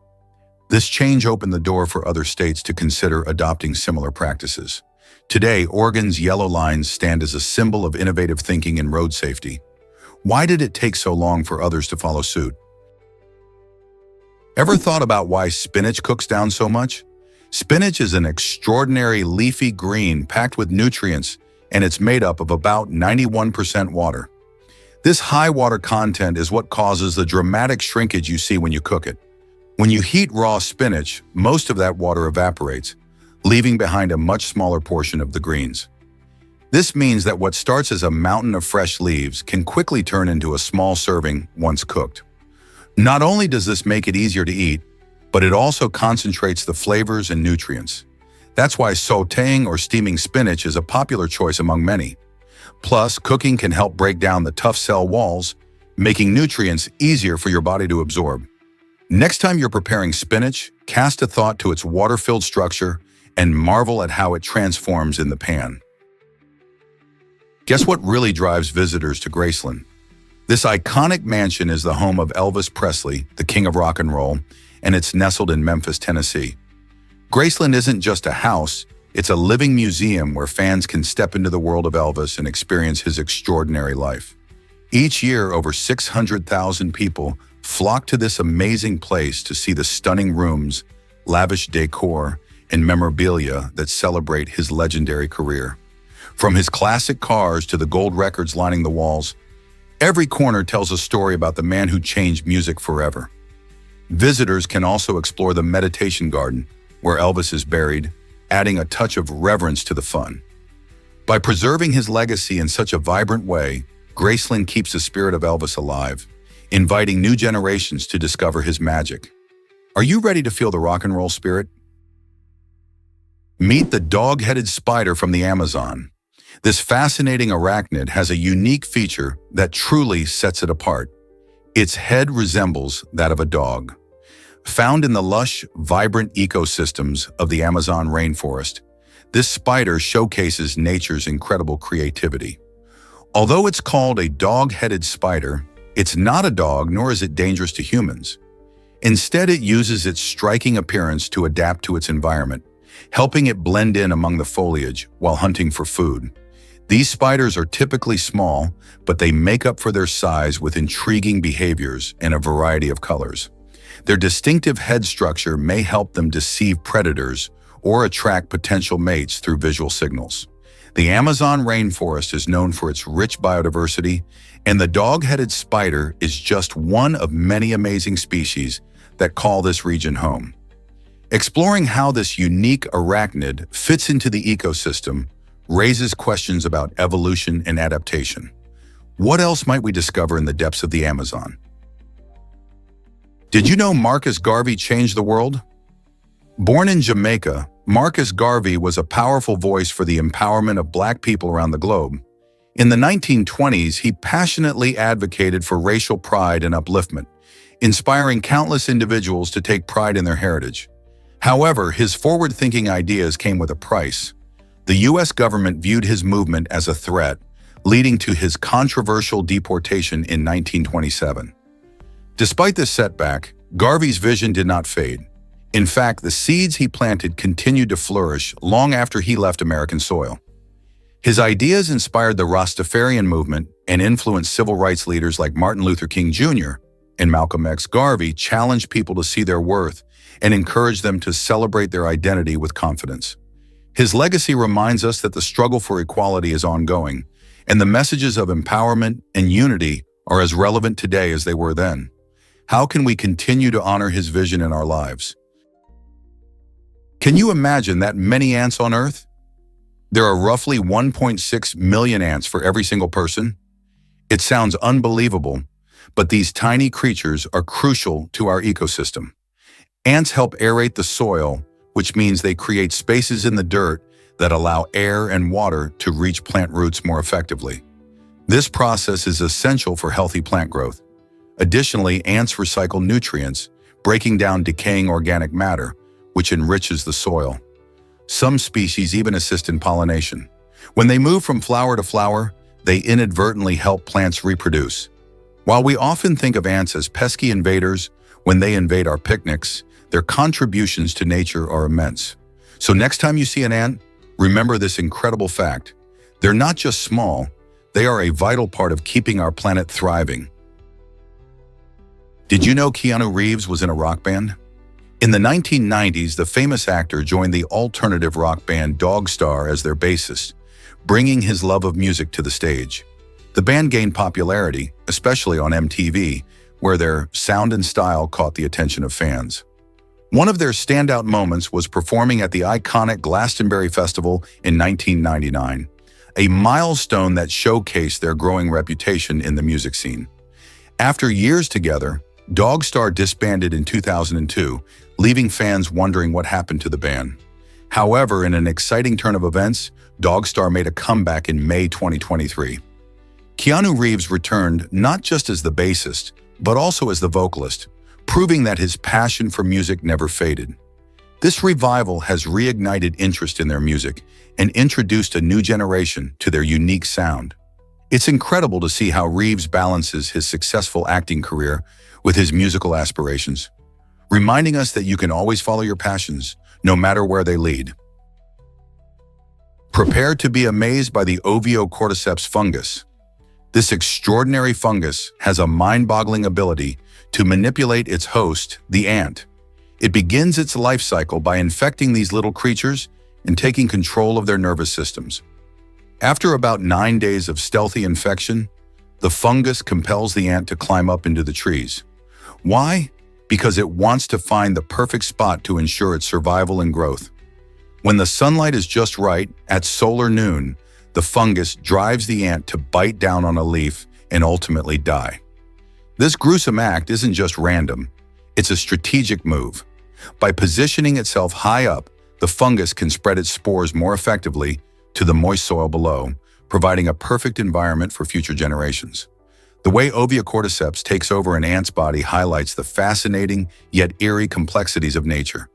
This change opened the door for other states to consider adopting similar practices. Today, Oregon's yellow lines stand as a symbol of innovative thinking in road safety. Why did it take so long for others to follow suit? Ever thought about why spinach cooks down so much? Spinach is an extraordinary leafy green packed with nutrients, and it's made up of about 91% water. This high water content is what causes the dramatic shrinkage you see when you cook it. When you heat raw spinach, most of that water evaporates, leaving behind a much smaller portion of the greens. This means that what starts as a mountain of fresh leaves can quickly turn into a small serving once cooked. Not only does this make it easier to eat, but it also concentrates the flavors and nutrients. That's why sautéing or steaming spinach is a popular choice among many. Plus, cooking can help break down the tough cell walls, making nutrients easier for your body to absorb. Next time you're preparing spinach, cast a thought to its water-filled structure and marvel at how it transforms in the pan. Guess what really drives visitors to Graceland? This iconic mansion is the home of Elvis Presley, the king of rock and roll, and it's nestled in Memphis, Tennessee. Graceland isn't just a house, it's a living museum where fans can step into the world of Elvis and experience his extraordinary life. Each year, over 600,000 people flock to this amazing place to see the stunning rooms, lavish decor, and memorabilia that celebrate his legendary career. From his classic cars to the gold records lining the walls, every corner tells a story about the man who changed music forever. Visitors can also explore the meditation garden, where Elvis is buried, adding a touch of reverence to the fun. By preserving his legacy in such a vibrant way, Graceland keeps the spirit of Elvis alive, inviting new generations to discover his magic. Are you ready to feel the rock and roll spirit? Meet the dog-headed spider from the Amazon. This fascinating arachnid has a unique feature that truly sets it apart. Its head resembles that of a dog. Found in the lush, vibrant ecosystems of the Amazon rainforest, this spider showcases nature's incredible creativity. Although it's called a dog-headed spider, it's not a dog nor is it dangerous to humans. Instead, it uses its striking appearance to adapt to its environment, helping it blend in among the foliage while hunting for food. These spiders are typically small, but they make up for their size with intriguing behaviors and a variety of colors. Their distinctive head structure may help them deceive predators or attract potential mates through visual signals. The Amazon rainforest is known for its rich biodiversity, and the dog-headed spider is just one of many amazing species that call this region home. Exploring how this unique arachnid fits into the ecosystem raises questions about evolution and adaptation. What else might we discover in the depths of the Amazon? Did you know Marcus Garvey changed the world? Born in Jamaica, Marcus Garvey was a powerful voice for the empowerment of Black people around the globe. In the 1920s, he passionately advocated for racial pride and upliftment, inspiring countless individuals to take pride in their heritage. However, his forward-thinking ideas came with a price. The U.S. government viewed his movement as a threat, leading to his controversial deportation in 1927. Despite this setback, Garvey's vision did not fade. In fact, the seeds he planted continued to flourish long after he left American soil. His ideas inspired the Rastafarian movement and influenced civil rights leaders like Martin Luther King Jr. and Malcolm X. Garvey challenged people to see their worth and encouraged them to celebrate their identity with confidence. His legacy reminds us that the struggle for equality is ongoing, and the messages of empowerment and unity are as relevant today as they were then. How can we continue to honor his vision in our lives? Can you imagine that many ants on Earth? There are roughly 1.6 million ants for every single person. It sounds unbelievable, but these tiny creatures are crucial to our ecosystem. Ants help aerate the soil, which means they create spaces in the dirt that allow air and water to reach plant roots more effectively. This process is essential for healthy plant growth. Additionally, ants recycle nutrients, breaking down decaying organic matter, which enriches the soil. Some species even assist in pollination. When they move from flower to flower, they inadvertently help plants reproduce. While we often think of ants as pesky invaders when they invade our picnics, their contributions to nature are immense. So next time you see an ant, remember this incredible fact. They're not just small, they are a vital part of keeping our planet thriving. Did you know Keanu Reeves was in a rock band? In the 1990s, the famous actor joined the alternative rock band Dog Star as their bassist, bringing his love of music to the stage. The band gained popularity, especially on MTV, where their sound and style caught the attention of fans. One of their standout moments was performing at the iconic Glastonbury Festival in 1999, a milestone that showcased their growing reputation in the music scene. After years together, Dogstar disbanded in 2002, leaving fans wondering what happened to the band. However, in an exciting turn of events, Dogstar made a comeback in May 2023. Keanu Reeves returned not just as the bassist, but also as the vocalist, proving that his passion for music never faded. This revival has reignited interest in their music and introduced a new generation to their unique sound. It's incredible to see how Reeves balances his successful acting career with his musical aspirations, reminding us that you can always follow your passions, no matter where they lead. Prepare to be amazed by the Ophiocordyceps fungus. This extraordinary fungus has a mind-boggling ability to manipulate its host, the ant. It begins its life cycle by infecting these little creatures and taking control of their nervous systems. After about 9 days of stealthy infection, the fungus compels the ant to climb up into the trees. Why? Because it wants to find the perfect spot to ensure its survival and growth. When the sunlight is just right, at solar noon, the fungus drives the ant to bite down on a leaf and ultimately die. This gruesome act isn't just random, it's a strategic move. By positioning itself high up, the fungus can spread its spores more effectively to the moist soil below, providing a perfect environment for future generations. The way Ophiocordyceps takes over an ant's body highlights the fascinating yet eerie complexities of nature.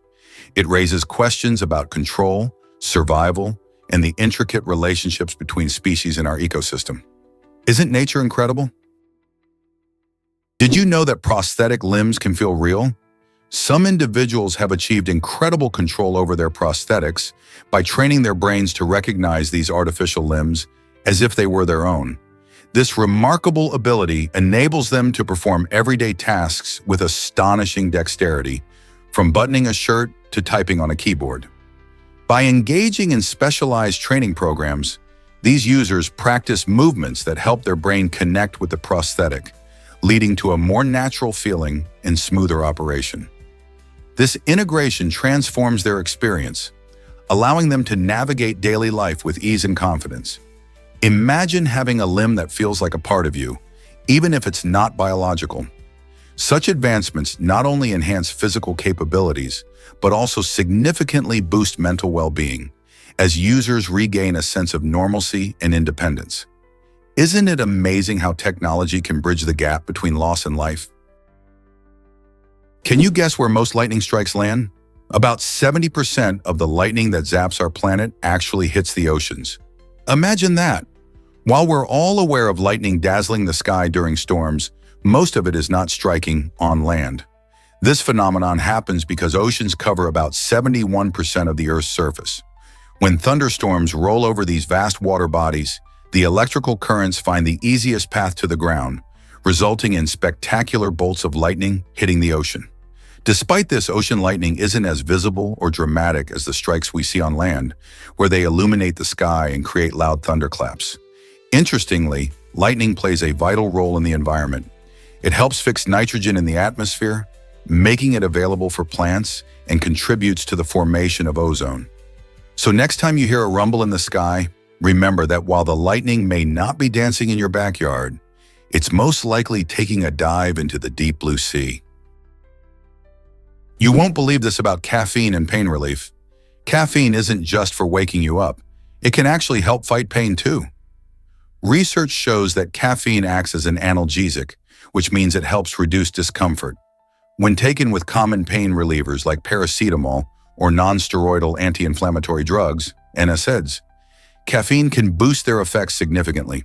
It raises questions about control, survival, and the intricate relationships between species in our ecosystem. Isn't nature incredible? Did you know that prosthetic limbs can feel real? Some individuals have achieved incredible control over their prosthetics by training their brains to recognize these artificial limbs as if they were their own. This remarkable ability enables them to perform everyday tasks with astonishing dexterity, from buttoning a shirt to typing on a keyboard. By engaging in specialized training programs, these users practice movements that help their brain connect with the prosthetic, leading to a more natural feeling and smoother operation. This integration transforms their experience, allowing them to navigate daily life with ease and confidence. Imagine having a limb that feels like a part of you, even if it's not biological. Such advancements not only enhance physical capabilities, but also significantly boost mental well-being, as users regain a sense of normalcy and independence. Isn't it amazing how technology can bridge the gap between loss and life? Can you guess where most lightning strikes land? About 70% of the lightning that zaps our planet actually hits the oceans. Imagine that! While we're all aware of lightning dazzling the sky during storms, most of it is not striking on land. This phenomenon happens because oceans cover about 71% of the Earth's surface. When thunderstorms roll over these vast water bodies, the electrical currents find the easiest path to the ground, resulting in spectacular bolts of lightning hitting the ocean. Despite this, ocean lightning isn't as visible or dramatic as the strikes we see on land, where they illuminate the sky and create loud thunderclaps. Interestingly, lightning plays a vital role in the environment. It helps fix nitrogen in the atmosphere, making it available for plants, and contributes to the formation of ozone. So next time you hear a rumble in the sky, remember that while the lightning may not be dancing in your backyard, it's most likely taking a dive into the deep blue sea. You won't believe this about caffeine and pain relief. Caffeine isn't just for waking you up. It can actually help fight pain too. Research shows that caffeine acts as an analgesic, which means it helps reduce discomfort. When taken with common pain relievers like paracetamol or non-steroidal anti-inflammatory drugs, NSAIDs, caffeine can boost their effects significantly.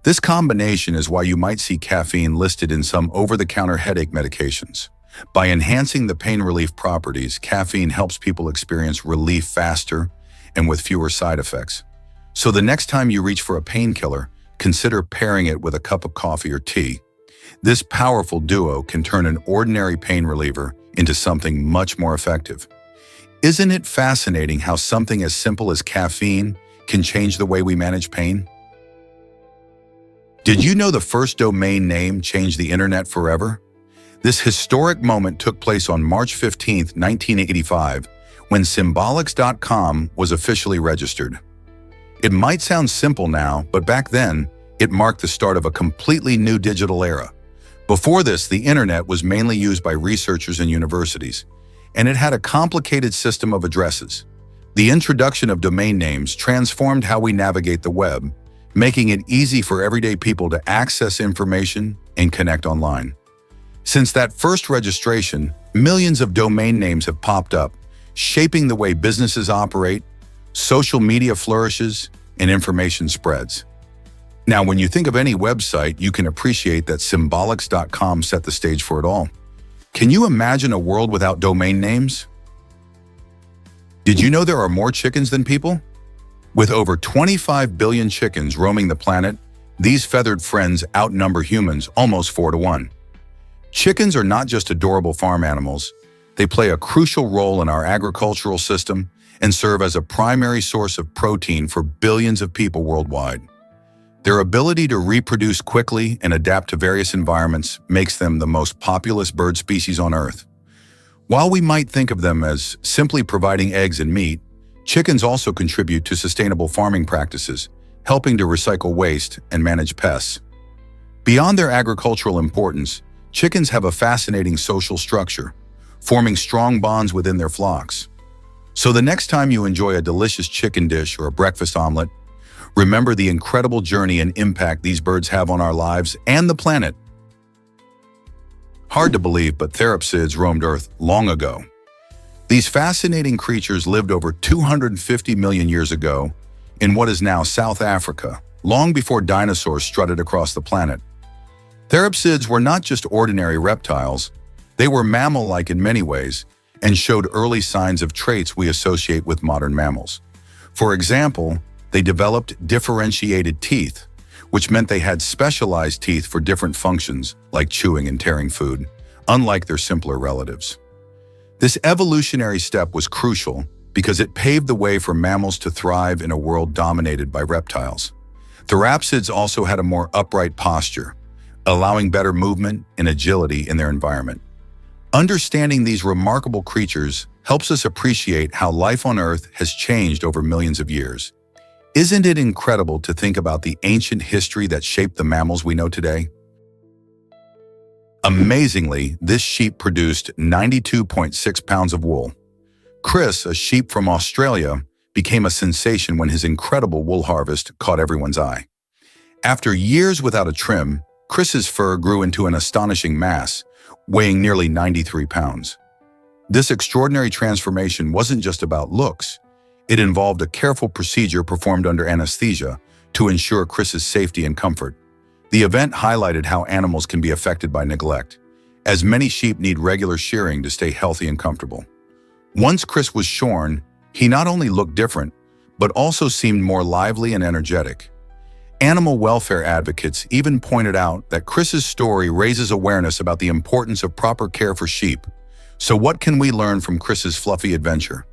This combination is why you might see caffeine listed in some over-the-counter headache medications. By enhancing the pain relief properties, caffeine helps people experience relief faster and with fewer side effects. So the next time you reach for a painkiller, consider pairing it with a cup of coffee or tea. This powerful duo can turn an ordinary pain reliever into something much more effective. Isn't it fascinating how something as simple as caffeine can change the way we manage pain? Did you know the first domain name changed the internet forever? This historic moment took place on March 15, 1985, when symbolics.com was officially registered. It might sound simple now, but back then, it marked the start of a completely new digital era. Before this, the internet was mainly used by researchers and universities, and it had a complicated system of addresses. The introduction of domain names transformed how we navigate the web, making it easy for everyday people to access information and connect online. Since that first registration, millions of domain names have popped up, shaping the way businesses operate, social media flourishes, and information spreads. Now, when you think of any website, you can appreciate that symbolics.com set the stage for it all. Can you imagine a world without domain names? Did you know there are more chickens than people? With over 25 billion chickens roaming the planet, these feathered friends outnumber humans almost 4 to 1. Chickens are not just adorable farm animals. They play a crucial role in our agricultural system and serve as a primary source of protein for billions of people worldwide. Their ability to reproduce quickly and adapt to various environments makes them the most populous bird species on Earth. While we might think of them as simply providing eggs and meat, chickens also contribute to sustainable farming practices, helping to recycle waste and manage pests. Beyond their agricultural importance, chickens have a fascinating social structure, forming strong bonds within their flocks. So the next time you enjoy a delicious chicken dish or a breakfast omelet, remember the incredible journey and impact these birds have on our lives and the planet. Hard to believe, but therapsids roamed Earth long ago. These fascinating creatures lived over 250 million years ago in what is now South Africa, long before dinosaurs strutted across the planet. Therapsids were not just ordinary reptiles, they were mammal-like in many ways and showed early signs of traits we associate with modern mammals. For example, they developed differentiated teeth, which meant they had specialized teeth for different functions, like chewing and tearing food, unlike their simpler relatives. This evolutionary step was crucial because it paved the way for mammals to thrive in a world dominated by reptiles. Therapsids also had a more upright posture, allowing better movement and agility in their environment. Understanding these remarkable creatures helps us appreciate how life on Earth has changed over millions of years. Isn't it incredible to think about the ancient history that shaped the mammals we know today? Amazingly, this sheep produced 92.6 pounds of wool. Chris, a sheep from Australia, became a sensation when his incredible wool harvest caught everyone's eye. After years without a trim, Chris's fur grew into an astonishing mass, weighing nearly 93 pounds. This extraordinary transformation wasn't just about looks. It involved a careful procedure performed under anesthesia to ensure Chris's safety and comfort. The event highlighted how animals can be affected by neglect, as many sheep need regular shearing to stay healthy and comfortable. Once Chris was shorn, he not only looked different, but also seemed more lively and energetic. Animal welfare advocates even pointed out that Chris's story raises awareness about the importance of proper care for sheep. So what can we learn from Chris's fluffy adventure?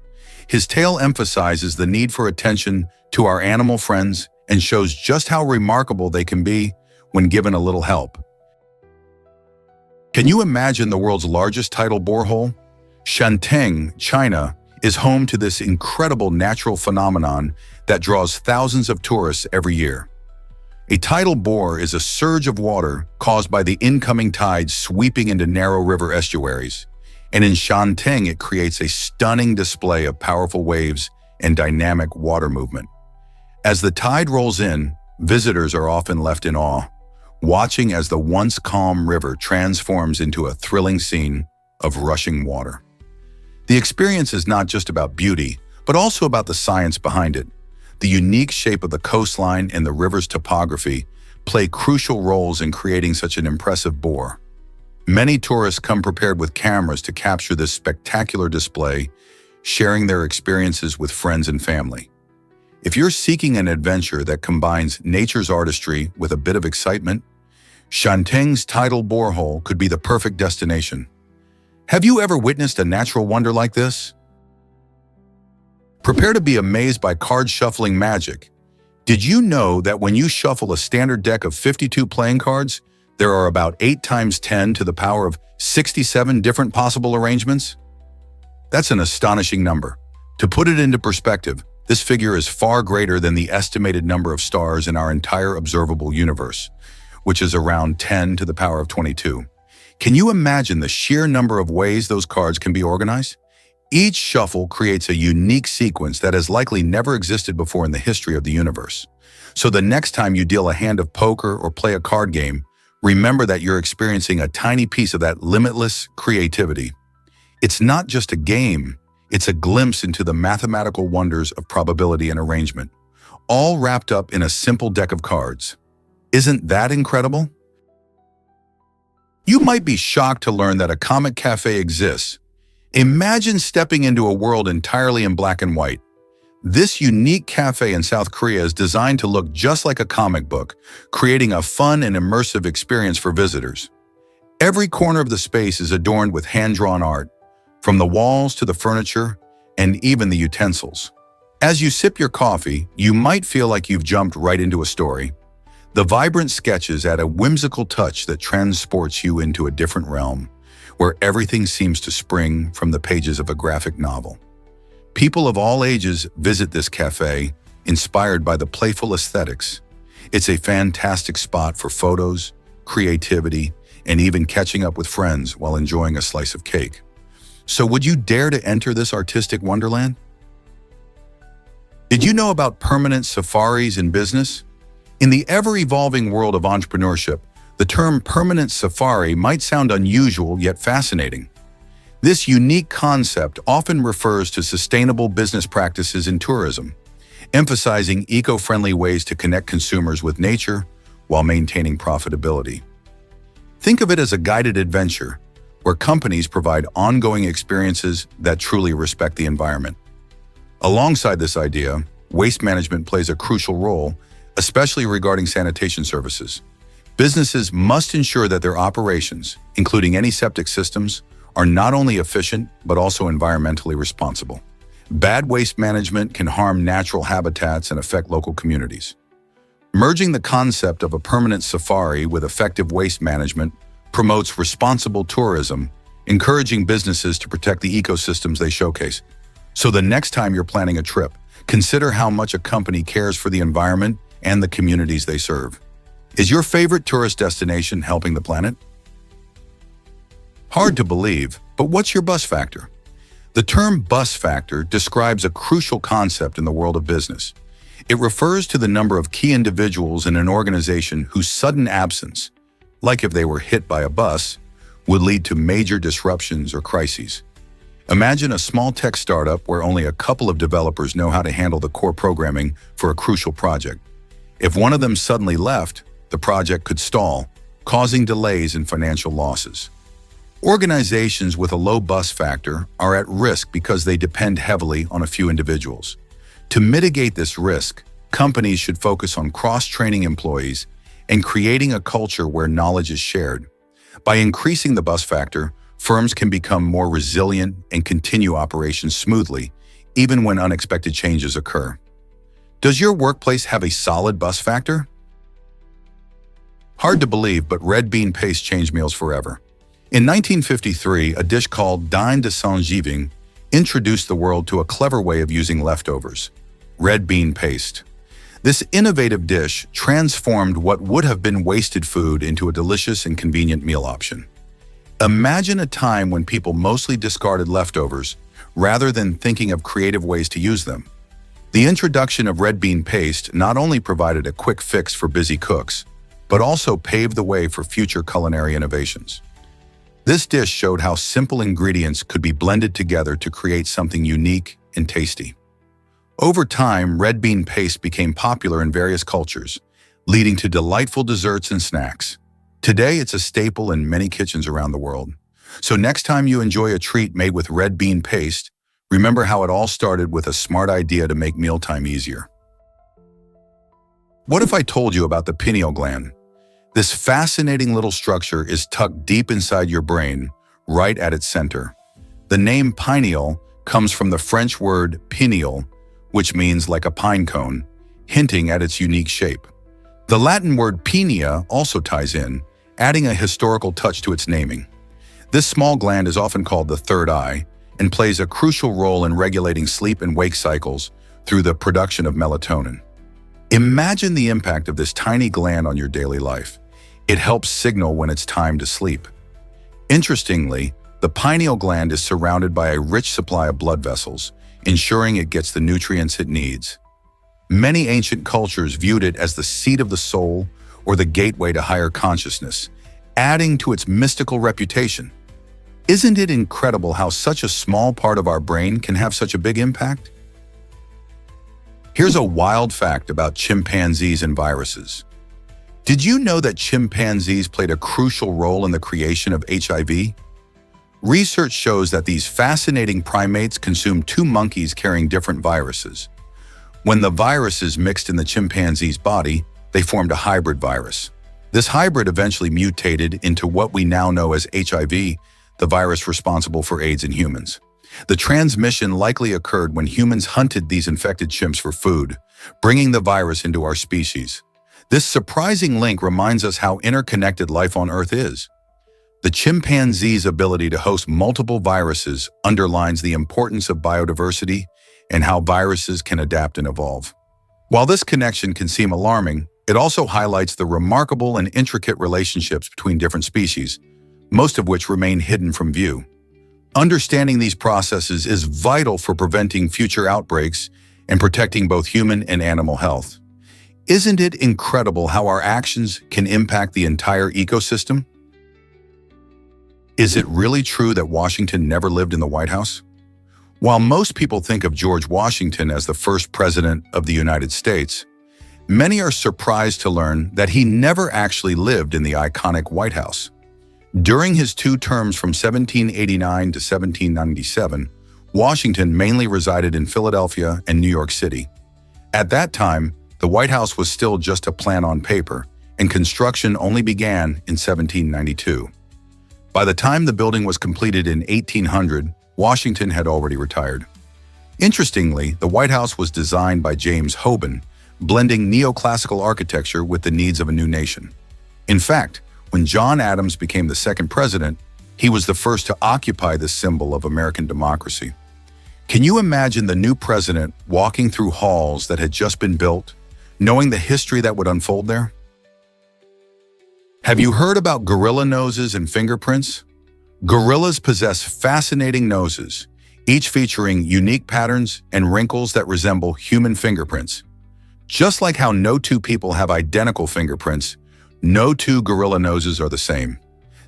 His tale emphasizes the need for attention to our animal friends and shows just how remarkable they can be when given a little help. Can you imagine the world's largest tidal borehole? Shantung, China, is home to this incredible natural phenomenon that draws thousands of tourists every year. A tidal bore is a surge of water caused by the incoming tide sweeping into narrow river estuaries. And in Shantung, it creates a stunning display of powerful waves and dynamic water movement. As the tide rolls in, visitors are often left in awe, watching as the once calm river transforms into a thrilling scene of rushing water. The experience is not just about beauty, but also about the science behind it. The unique shape of the coastline and the river's topography play crucial roles in creating such an impressive bore. Many tourists come prepared with cameras to capture this spectacular display, sharing their experiences with friends and family. If you're seeking an adventure that combines nature's artistry with a bit of excitement, Shantung's tidal borehole could be the perfect destination. Have you ever witnessed a natural wonder like this? Prepare to be amazed by card shuffling magic. Did you know that when you shuffle a standard deck of 52 playing cards, there are about 8 times 10 to the power of 67 different possible arrangements? That's an astonishing number. To put it into perspective, this figure is far greater than the estimated number of stars in our entire observable universe, which is around 10 to the power of 22. Can you imagine the sheer number of ways those cards can be organized? Each shuffle creates a unique sequence that has likely never existed before in the history of the universe. So the next time you deal a hand of poker or play a card game, remember that you're experiencing a tiny piece of that limitless creativity. It's not just a game, it's a glimpse into the mathematical wonders of probability and arrangement, all wrapped up in a simple deck of cards. Isn't that incredible? You might be shocked to learn that a comic cafe exists. Imagine stepping into a world entirely in black and white. This unique cafe in South Korea is designed to look just like a comic book, creating a fun and immersive experience for visitors. Every corner of the space is adorned with hand-drawn art, from the walls to the furniture and even the utensils. As you sip your coffee, you might feel like you've jumped right into a story. The vibrant sketches add a whimsical touch that transports you into a different realm, where everything seems to spring from the pages of a graphic novel. People of all ages visit this cafe, inspired by the playful aesthetics. It's a fantastic spot for photos, creativity, and even catching up with friends while enjoying a slice of cake. So would you dare to enter this artistic wonderland? Did you know about permanent safaris in business? In the ever-evolving world of entrepreneurship, the term permanent safari might sound unusual yet fascinating. This unique concept often refers to sustainable business practices in tourism, emphasizing eco-friendly ways to connect consumers with nature while maintaining profitability. Think of it as a guided adventure, where companies provide ongoing experiences that truly respect the environment. Alongside this idea, waste management plays a crucial role, especially regarding sanitation services. Businesses must ensure that their operations, including any septic systems, are not only efficient but also environmentally responsible. Bad waste management can harm natural habitats and affect local communities. Merging the concept of a permanent safari with effective waste management promotes responsible tourism, encouraging businesses to protect the ecosystems they showcase. So the next time you're planning a trip, consider how much a company cares for the environment and the communities they serve. Is your favorite tourist destination helping the planet? Hard to believe, but what's your bus factor? The term bus factor describes a crucial concept in the world of business. It refers to the number of key individuals in an organization whose sudden absence, like if they were hit by a bus, would lead to major disruptions or crises. Imagine a small tech startup where only a couple of developers know how to handle the core programming for a crucial project. If one of them suddenly left, the project could stall, causing delays and financial losses. Organizations with a low bus factor are at risk because they depend heavily on a few individuals. To mitigate this risk, companies should focus on cross-training employees and creating a culture where knowledge is shared. By increasing the bus factor, firms can become more resilient and continue operations smoothly, even when unexpected changes occur. Does your workplace have a solid bus factor? Hard to believe, but red bean paste changed meals forever. In 1953, a dish called dinde de Saint-Giving introduced the world to a clever way of using leftovers: red bean paste. This innovative dish transformed what would have been wasted food into a delicious and convenient meal option. Imagine a time when people mostly discarded leftovers rather than thinking of creative ways to use them. The introduction of red bean paste not only provided a quick fix for busy cooks, but also paved the way for future culinary innovations. This dish showed how simple ingredients could be blended together to create something unique and tasty. Over time, red bean paste became popular in various cultures, leading to delightful desserts and snacks. Today, it's a staple in many kitchens around the world. So next time you enjoy a treat made with red bean paste, remember how it all started with a smart idea to make mealtime easier. What if I told you about the pineal gland? This fascinating little structure is tucked deep inside your brain, right at its center. The name pineal comes from the French word pineal, which means like a pine cone, hinting at its unique shape. The Latin word pinea also ties in, adding a historical touch to its naming. This small gland is often called the third eye and plays a crucial role in regulating sleep and wake cycles through the production of melatonin. Imagine the impact of this tiny gland on your daily life. It helps signal when it's time to sleep. Interestingly, the pineal gland is surrounded by a rich supply of blood vessels, ensuring it gets the nutrients it needs. Many ancient cultures viewed it as the seat of the soul or the gateway to higher consciousness, adding to its mystical reputation. Isn't it incredible how such a small part of our brain can have such a big impact? Here's a wild fact about chimpanzees and viruses. Did you know that chimpanzees played a crucial role in the creation of HIV? Research shows that these fascinating primates consumed two monkeys carrying different viruses. When the viruses mixed in the chimpanzee's body, they formed a hybrid virus. This hybrid eventually mutated into what we now know as HIV, the virus responsible for AIDS in humans. The transmission likely occurred when humans hunted these infected chimps for food, bringing the virus into our species. This surprising link reminds us how interconnected life on Earth is. The chimpanzee's ability to host multiple viruses underlines the importance of biodiversity and how viruses can adapt and evolve. While this connection can seem alarming, it also highlights the remarkable and intricate relationships between different species, most of which remain hidden from view. Understanding these processes is vital for preventing future outbreaks and protecting both human and animal health. Isn't it incredible how our actions can impact the entire ecosystem? Is it really true that Washington never lived in the White House? While most people think of George Washington as the first president of the United States, many are surprised to learn that he never actually lived in the iconic White House. During his two terms from 1789 to 1797, Washington mainly resided in Philadelphia and New York City. At that time, the White House was still just a plan on paper, and construction only began in 1792. By the time the building was completed in 1800, Washington had already retired. Interestingly, the White House was designed by James Hoban, blending neoclassical architecture with the needs of a new nation. In fact, when John Adams became the second president, he was the first to occupy this symbol of American democracy. Can you imagine the new president walking through halls that had just been built, knowing the history that would unfold there? Have you heard about gorilla noses and fingerprints? Gorillas possess fascinating noses, each featuring unique patterns and wrinkles that resemble human fingerprints. Just like how no two people have identical fingerprints, no two gorilla noses are the same.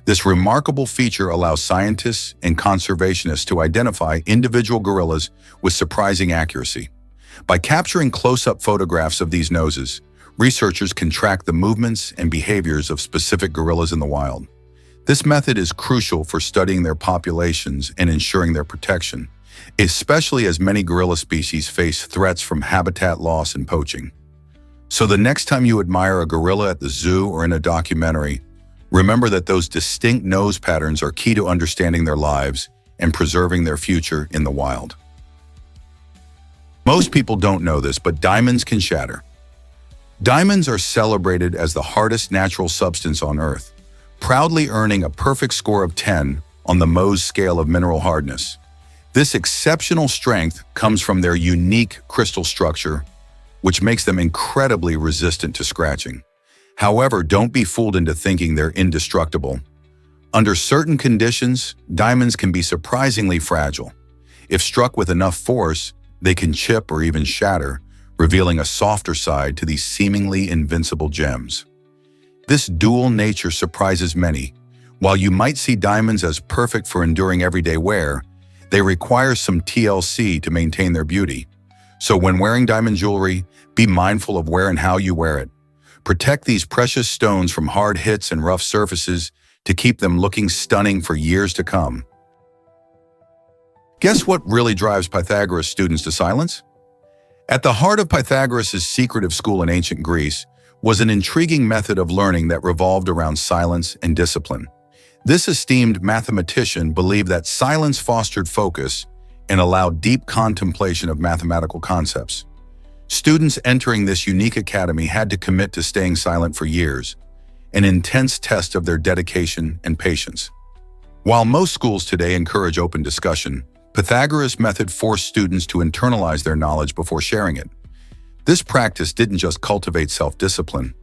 This remarkable feature allows scientists and conservationists to identify individual gorillas with surprising accuracy. By capturing close-up photographs of these noses, researchers can track the movements and behaviors of specific gorillas in the wild. This method is crucial for studying their populations and ensuring their protection, especially as many gorilla species face threats from habitat loss and poaching. So the next time you admire a gorilla at the zoo or in a documentary, remember that those distinct nose patterns are key to understanding their lives and preserving their future in the wild. Most people don't know this, but diamonds can shatter. Diamonds are celebrated as the hardest natural substance on Earth, proudly earning a perfect score of 10 on the Mohs scale of mineral hardness. This exceptional strength comes from their unique crystal structure, which makes them incredibly resistant to scratching. However, don't be fooled into thinking they're indestructible. Under certain conditions, diamonds can be surprisingly fragile. If struck with enough force, they can chip or even shatter, revealing a softer side to these seemingly invincible gems. This dual nature surprises many. While you might see diamonds as perfect for enduring everyday wear, they require some TLC to maintain their beauty. So when wearing diamond jewelry, be mindful of where and how you wear it. Protect these precious stones from hard hits and rough surfaces to keep them looking stunning for years to come. Guess what really drives Pythagoras students to silence? At the heart of Pythagoras' secretive school in ancient Greece was an intriguing method of learning that revolved around silence and discipline. This esteemed mathematician believed that silence fostered focus and allowed deep contemplation of mathematical concepts. Students entering this unique academy had to commit to staying silent for years, an intense test of their dedication and patience. While most schools today encourage open discussion, Pythagoras' method forced students to internalize their knowledge before sharing it. This practice didn't just cultivate self-discipline.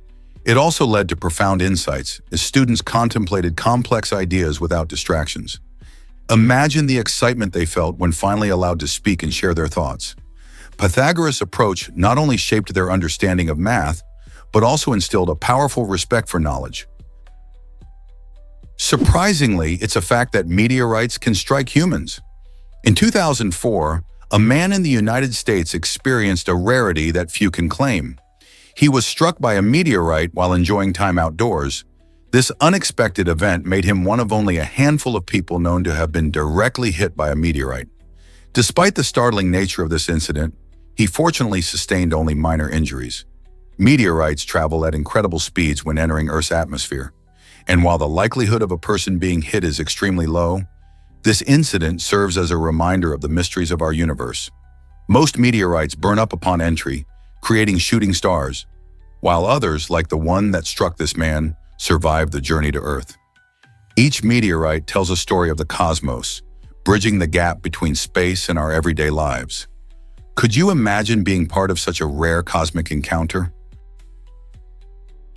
It also led to profound insights as students contemplated complex ideas without distractions. Imagine the excitement they felt when finally allowed to speak and share their thoughts. Pythagoras' approach not only shaped their understanding of math, but also instilled a powerful respect for knowledge. Surprisingly, it's a fact that meteorites can strike humans. In 2004, a man in the United States experienced a rarity that few can claim. He was struck by a meteorite while enjoying time outdoors. This unexpected event made him one of only a handful of people known to have been directly hit by a meteorite. Despite the startling nature of this incident, he fortunately sustained only minor injuries. Meteorites travel at incredible speeds when entering Earth's atmosphere, and while the likelihood of a person being hit is extremely low, this incident serves as a reminder of the mysteries of our universe. Most meteorites burn up upon entry, creating shooting stars, while others, like the one that struck this man, survived the journey to Earth. Each meteorite tells a story of the cosmos, bridging the gap between space and our everyday lives. Could you imagine being part of such a rare cosmic encounter?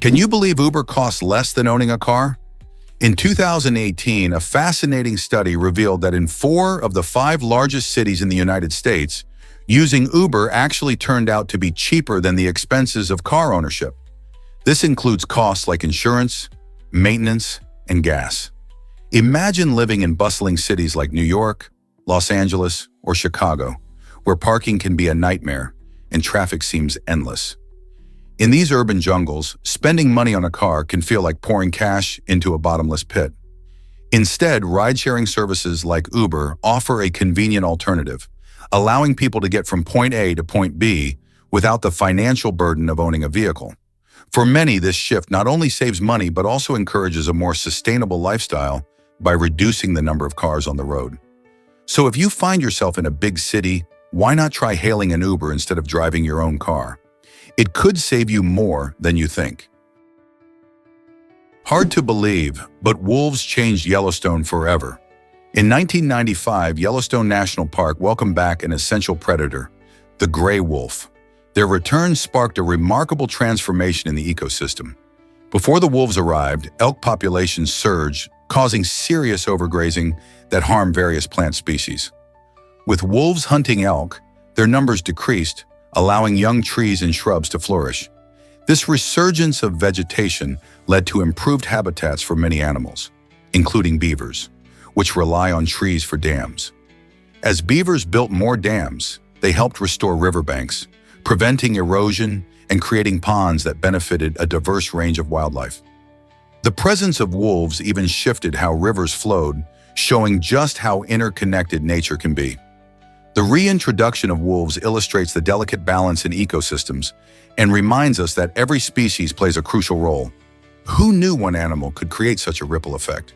Can you believe Uber costs less than owning a car? In 2018, a fascinating study revealed that in 4 of the 5 largest cities in the United States, using Uber actually turned out to be cheaper than the expenses of car ownership. This includes costs like insurance, maintenance, and gas. Imagine living in bustling cities like New York, Los Angeles, or Chicago, where parking can be a nightmare and traffic seems endless. In these urban jungles, spending money on a car can feel like pouring cash into a bottomless pit. Instead, ride-sharing services like Uber offer a convenient alternative, allowing people to get from point A to point B without the financial burden of owning a vehicle. For many, this shift not only saves money but also encourages a more sustainable lifestyle by reducing the number of cars on the road. So if you find yourself in a big city, why not try hailing an Uber instead of driving your own car? It could save you more than you think. Hard to believe, but wolves changed Yellowstone forever. In 1995, Yellowstone National Park welcomed back an essential predator, the gray wolf. Their return sparked a remarkable transformation in the ecosystem. Before the wolves arrived, elk populations surged, causing serious overgrazing that harmed various plant species. With wolves hunting elk, their numbers decreased, allowing young trees and shrubs to flourish. This resurgence of vegetation led to improved habitats for many animals, including beavers, which rely on trees for dams. As beavers built more dams, they helped restore riverbanks, preventing erosion and creating ponds that benefited a diverse range of wildlife. The presence of wolves even shifted how rivers flowed, showing just how interconnected nature can be. The reintroduction of wolves illustrates the delicate balance in ecosystems and reminds us that every species plays a crucial role. Who knew one animal could create such a ripple effect?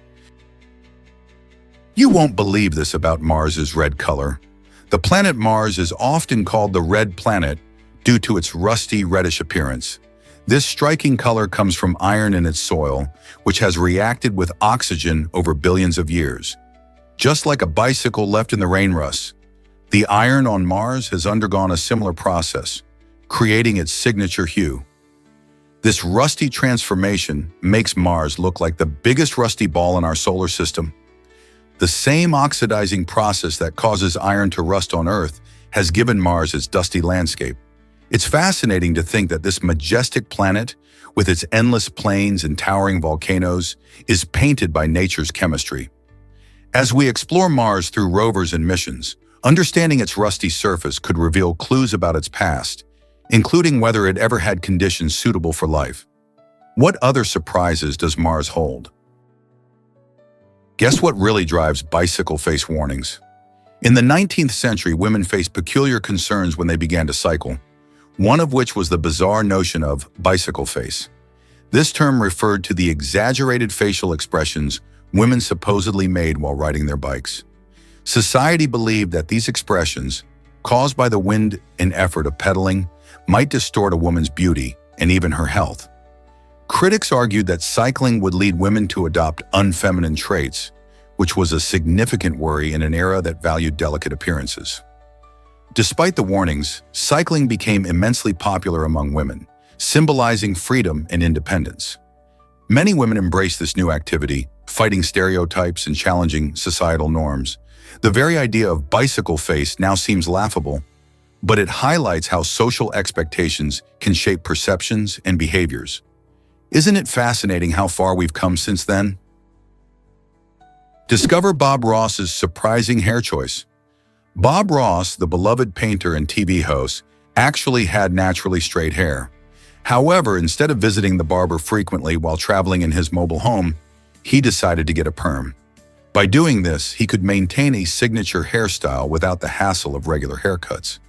You won't believe this about Mars's red color. The planet Mars is often called the red planet due to its rusty reddish appearance. This striking color comes from iron in its soil, which has reacted with oxygen over billions of years. Just like a bicycle left in the rain rust, the iron on Mars has undergone a similar process, creating its signature hue. This rusty transformation makes Mars look like the biggest rusty ball in our solar system. The same oxidizing process that causes iron to rust on Earth has given Mars its dusty landscape. It's fascinating to think that this majestic planet, with its endless plains and towering volcanoes, is painted by nature's chemistry. As we explore Mars through rovers and missions, understanding its rusty surface could reveal clues about its past, including whether it ever had conditions suitable for life. What other surprises does Mars hold? Guess what really drives bicycle face warnings? In the 19th century, women faced peculiar concerns when they began to cycle, one of which was the bizarre notion of bicycle face. This term referred to the exaggerated facial expressions women supposedly made while riding their bikes. Society believed that these expressions, caused by the wind and effort of pedaling, might distort a woman's beauty and even her health. Critics argued that cycling would lead women to adopt unfeminine traits, which was a significant worry in an era that valued delicate appearances. Despite the warnings, cycling became immensely popular among women, symbolizing freedom and independence. Many women embraced this new activity, fighting stereotypes and challenging societal norms. The very idea of bicycle face now seems laughable, but it highlights how social expectations can shape perceptions and behaviors. Isn't it fascinating how far we've come since then? Discover Bob Ross's surprising hair choice. Bob Ross, the beloved painter and TV host, actually had naturally straight hair. However, instead of visiting the barber frequently while traveling in his mobile home, he decided to get a perm. By doing this, he could maintain a signature hairstyle without the hassle of regular haircuts.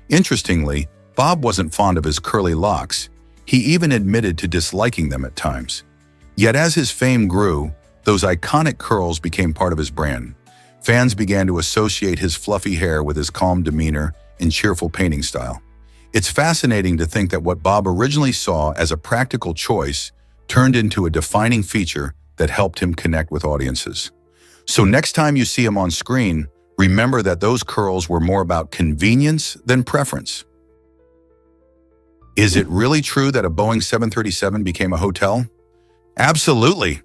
Interestingly, Bob wasn't fond of his curly locks. He even admitted to disliking them at times. Yet as his fame grew, those iconic curls became part of his brand. Fans began to associate his fluffy hair with his calm demeanor and cheerful painting style. It's fascinating to think that what Bob originally saw as a practical choice turned into a defining feature that helped him connect with audiences. So next time you see him on screen, remember that those curls were more about convenience than preference. Is it really true that a Boeing 737 became a hotel? Absolutely.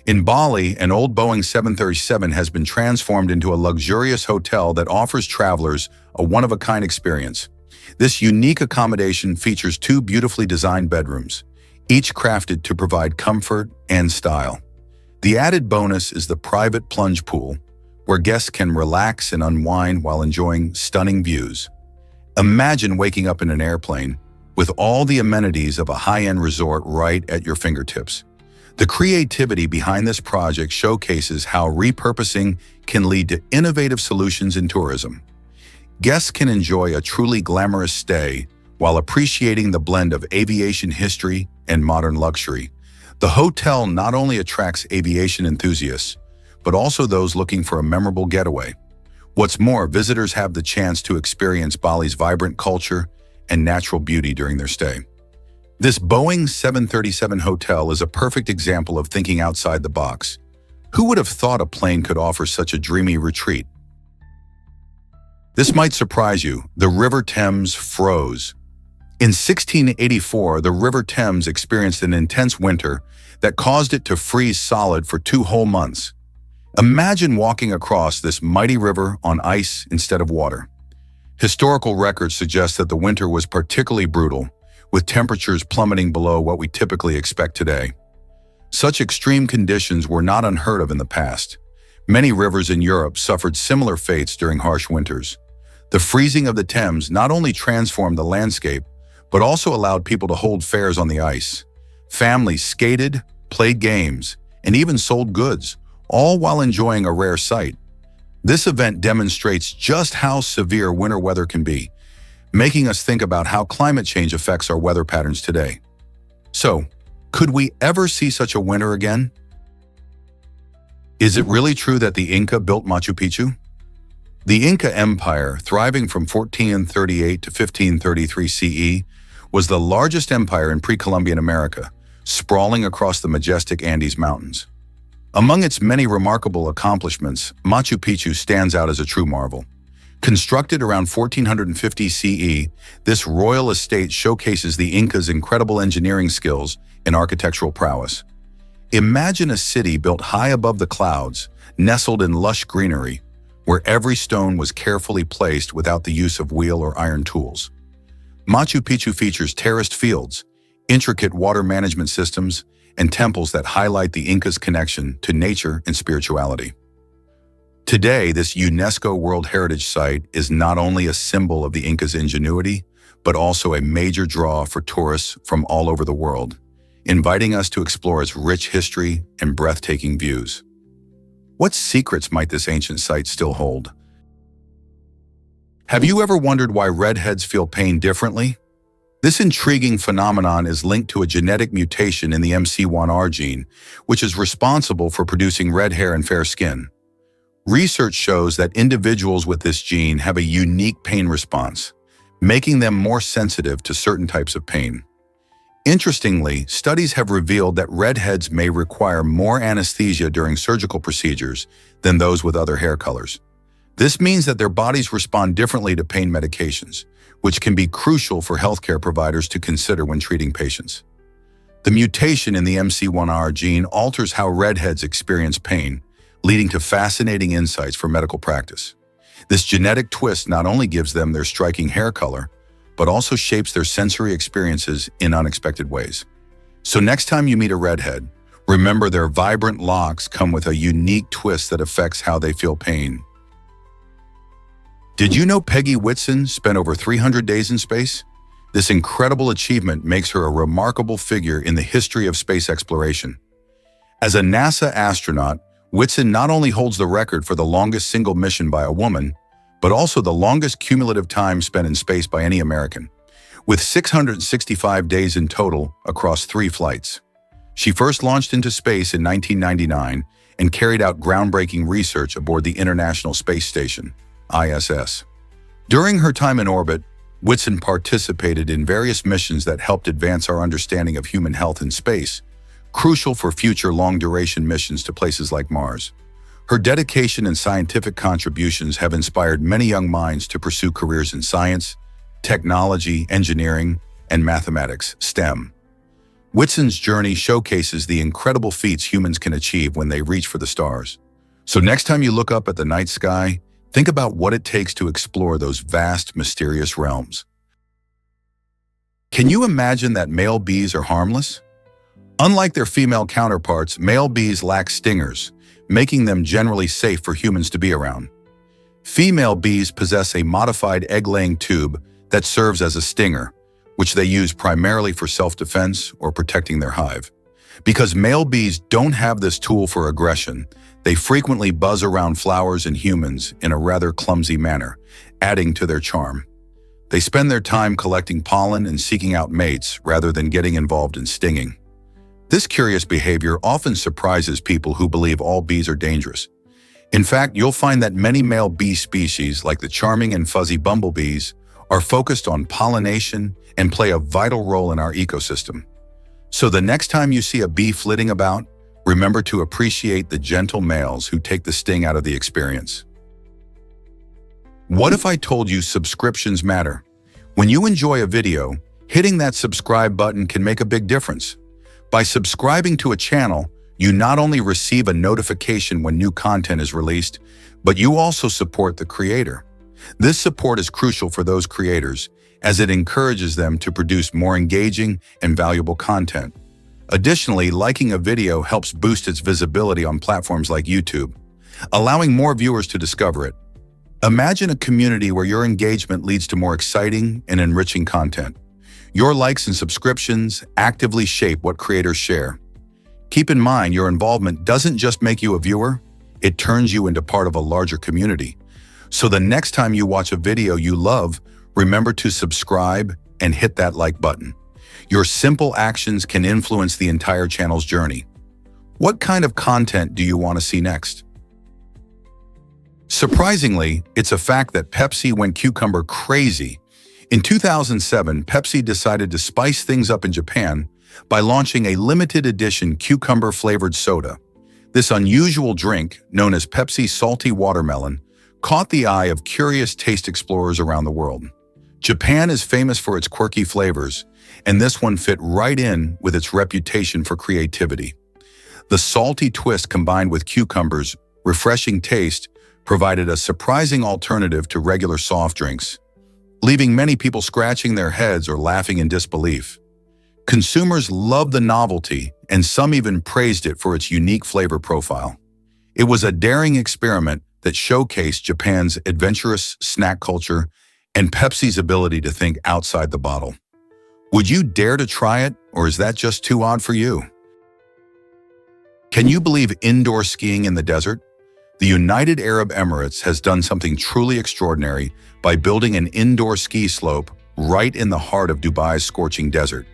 In Bali, an old Boeing 737 has been transformed into a luxurious hotel that offers travelers a one-of-a-kind experience. This unique accommodation features two beautifully designed bedrooms, each crafted to provide comfort and style. The added bonus is the private plunge pool, where guests can relax and unwind while enjoying stunning views. Imagine waking up in an airplane with all the amenities of a high-end resort right at your fingertips. The creativity behind this project showcases how repurposing can lead to innovative solutions in tourism. Guests can enjoy a truly glamorous stay while appreciating the blend of aviation history and modern luxury. The hotel not only attracts aviation enthusiasts, but also those looking for a memorable getaway. What's more, visitors have the chance to experience Bali's vibrant culture and natural beauty during their stay. This Boeing 737 hotel is a perfect example of thinking outside the box. Who would have thought a plane could offer such a dreamy retreat? This might surprise you. The River Thames froze. In 1684, the River Thames experienced an intense winter that caused it to freeze solid for 2 whole months. Imagine walking across this mighty river on ice instead of water. Historical records suggest that the winter was particularly brutal, with temperatures plummeting below what we typically expect today. Such extreme conditions were not unheard of in the past. Many rivers in Europe suffered similar fates during harsh winters. The freezing of the Thames not only transformed the landscape, but also allowed people to hold fairs on the ice. Families skated, played games, and even sold goods, all while enjoying a rare sight. This event demonstrates just how severe winter weather can be, making us think about how climate change affects our weather patterns today. So, could we ever see such a winter again? Is it really true that the Inca built Machu Picchu? The Inca Empire, thriving from 1438 to 1533 CE, was the largest empire in pre-Columbian America, sprawling across the majestic Andes Mountains. Among its many remarkable accomplishments, Machu Picchu stands out as a true marvel. Constructed around 1450 CE, this royal estate showcases the Incas' incredible engineering skills and architectural prowess. Imagine a city built high above the clouds, nestled in lush greenery, where every stone was carefully placed without the use of wheel or iron tools. Machu Picchu features terraced fields, intricate water management systems, and temples that highlight the Incas' connection to nature and spirituality. Today, this UNESCO World Heritage Site is not only a symbol of the Incas' ingenuity, but also a major draw for tourists from all over the world, inviting us to explore its rich history and breathtaking views. What secrets might this ancient site still hold? Have you ever wondered why redheads feel pain differently? This intriguing phenomenon is linked to a genetic mutation in the MC1R gene, which is responsible for producing red hair and fair skin. Research shows that individuals with this gene have a unique pain response, making them more sensitive to certain types of pain. Interestingly, studies have revealed that redheads may require more anesthesia during surgical procedures than those with other hair colors. This means that their bodies respond differently to pain medications, which can be crucial for healthcare providers to consider when treating patients. The mutation in the MC1R gene alters how redheads experience pain, leading to fascinating insights for medical practice. This genetic twist not only gives them their striking hair color, but also shapes their sensory experiences in unexpected ways. So next time you meet a redhead, remember their vibrant locks come with a unique twist that affects how they feel pain. Did you know Peggy Whitson spent over 300 days in space? This incredible achievement makes her a remarkable figure in the history of space exploration. As a NASA astronaut, Whitson not only holds the record for the longest single mission by a woman, but also the longest cumulative time spent in space by any American, with 665 days in total across 3 flights. She first launched into space in 1999 and carried out groundbreaking research aboard the International Space Station, ISS. During her time in orbit, Whitson participated in various missions that helped advance our understanding of human health in space, crucial for future long-duration missions to places like Mars. Her dedication and scientific contributions have inspired many young minds to pursue careers in science, technology, engineering, and mathematics, STEM. Whitson's journey showcases the incredible feats humans can achieve when they reach for the stars. So next time you look up at the night sky, think about what it takes to explore those vast, mysterious realms. Can you imagine that male bees are harmless? Unlike their female counterparts, male bees lack stingers, making them generally safe for humans to be around. Female bees possess a modified egg-laying tube that serves as a stinger, which they use primarily for self-defense or protecting their hive. Because male bees don't have this tool for aggression, they frequently buzz around flowers and humans in a rather clumsy manner, adding to their charm. They spend their time collecting pollen and seeking out mates rather than getting involved in stinging. This curious behavior often surprises people who believe all bees are dangerous. In fact, you'll find that many male bee species, like the charming and fuzzy bumblebees, are focused on pollination and play a vital role in our ecosystem. So the next time you see a bee flitting about, remember to appreciate the gentle males who take the sting out of the experience. What if I told you subscriptions matter? When you enjoy a video, hitting that subscribe button can make a big difference. By subscribing to a channel, you not only receive a notification when new content is released, but you also support the creator. This support is crucial for those creators, as it encourages them to produce more engaging and valuable content. Additionally, liking a video helps boost its visibility on platforms like YouTube, allowing more viewers to discover it. Imagine a community where your engagement leads to more exciting and enriching content. Your likes and subscriptions actively shape what creators share. Keep in mind, your involvement doesn't just make you a viewer, it turns you into part of a larger community. So the next time you watch a video you love, remember to subscribe and hit that like button. Your simple actions can influence the entire channel's journey. What kind of content do you want to see next? Surprisingly, it's a fact that Pepsi went cucumber crazy. In 2007, Pepsi decided to spice things up in Japan by launching a limited edition cucumber-flavored soda. This unusual drink, known as Pepsi Salty Watermelon, caught the eye of curious taste explorers around the world. Japan is famous for its quirky flavors, and this one fit right in with its reputation for creativity. The salty twist combined with cucumbers' refreshing taste provided a surprising alternative to regular soft drinks, leaving many people scratching their heads or laughing in disbelief. Consumers loved the novelty, and some even praised it for its unique flavor profile. It was a daring experiment that showcased Japan's adventurous snack culture and Pepsi's ability to think outside the bottle. Would you dare to try it, or is that just too odd for you? Can you believe indoor skiing in the desert? The United Arab Emirates has done something truly extraordinary by building an indoor ski slope right in the heart of Dubai's scorching desert.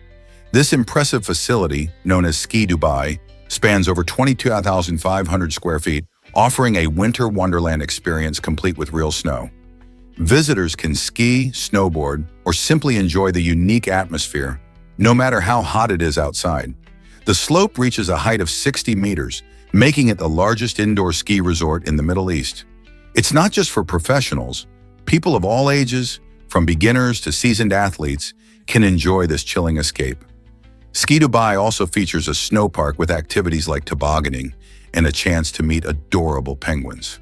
This impressive facility, known as Ski Dubai, spans over 22,500 square feet, offering a winter wonderland experience complete with real snow. Visitors can ski, snowboard, or simply enjoy the unique atmosphere, no matter how hot it is outside. The slope reaches a height of 60 meters, making it the largest indoor ski resort in the Middle East. It's not just for professionals. People of all ages, from beginners to seasoned athletes, can enjoy this chilling escape. Ski Dubai also features a snow park with activities like tobogganing and a chance to meet adorable penguins.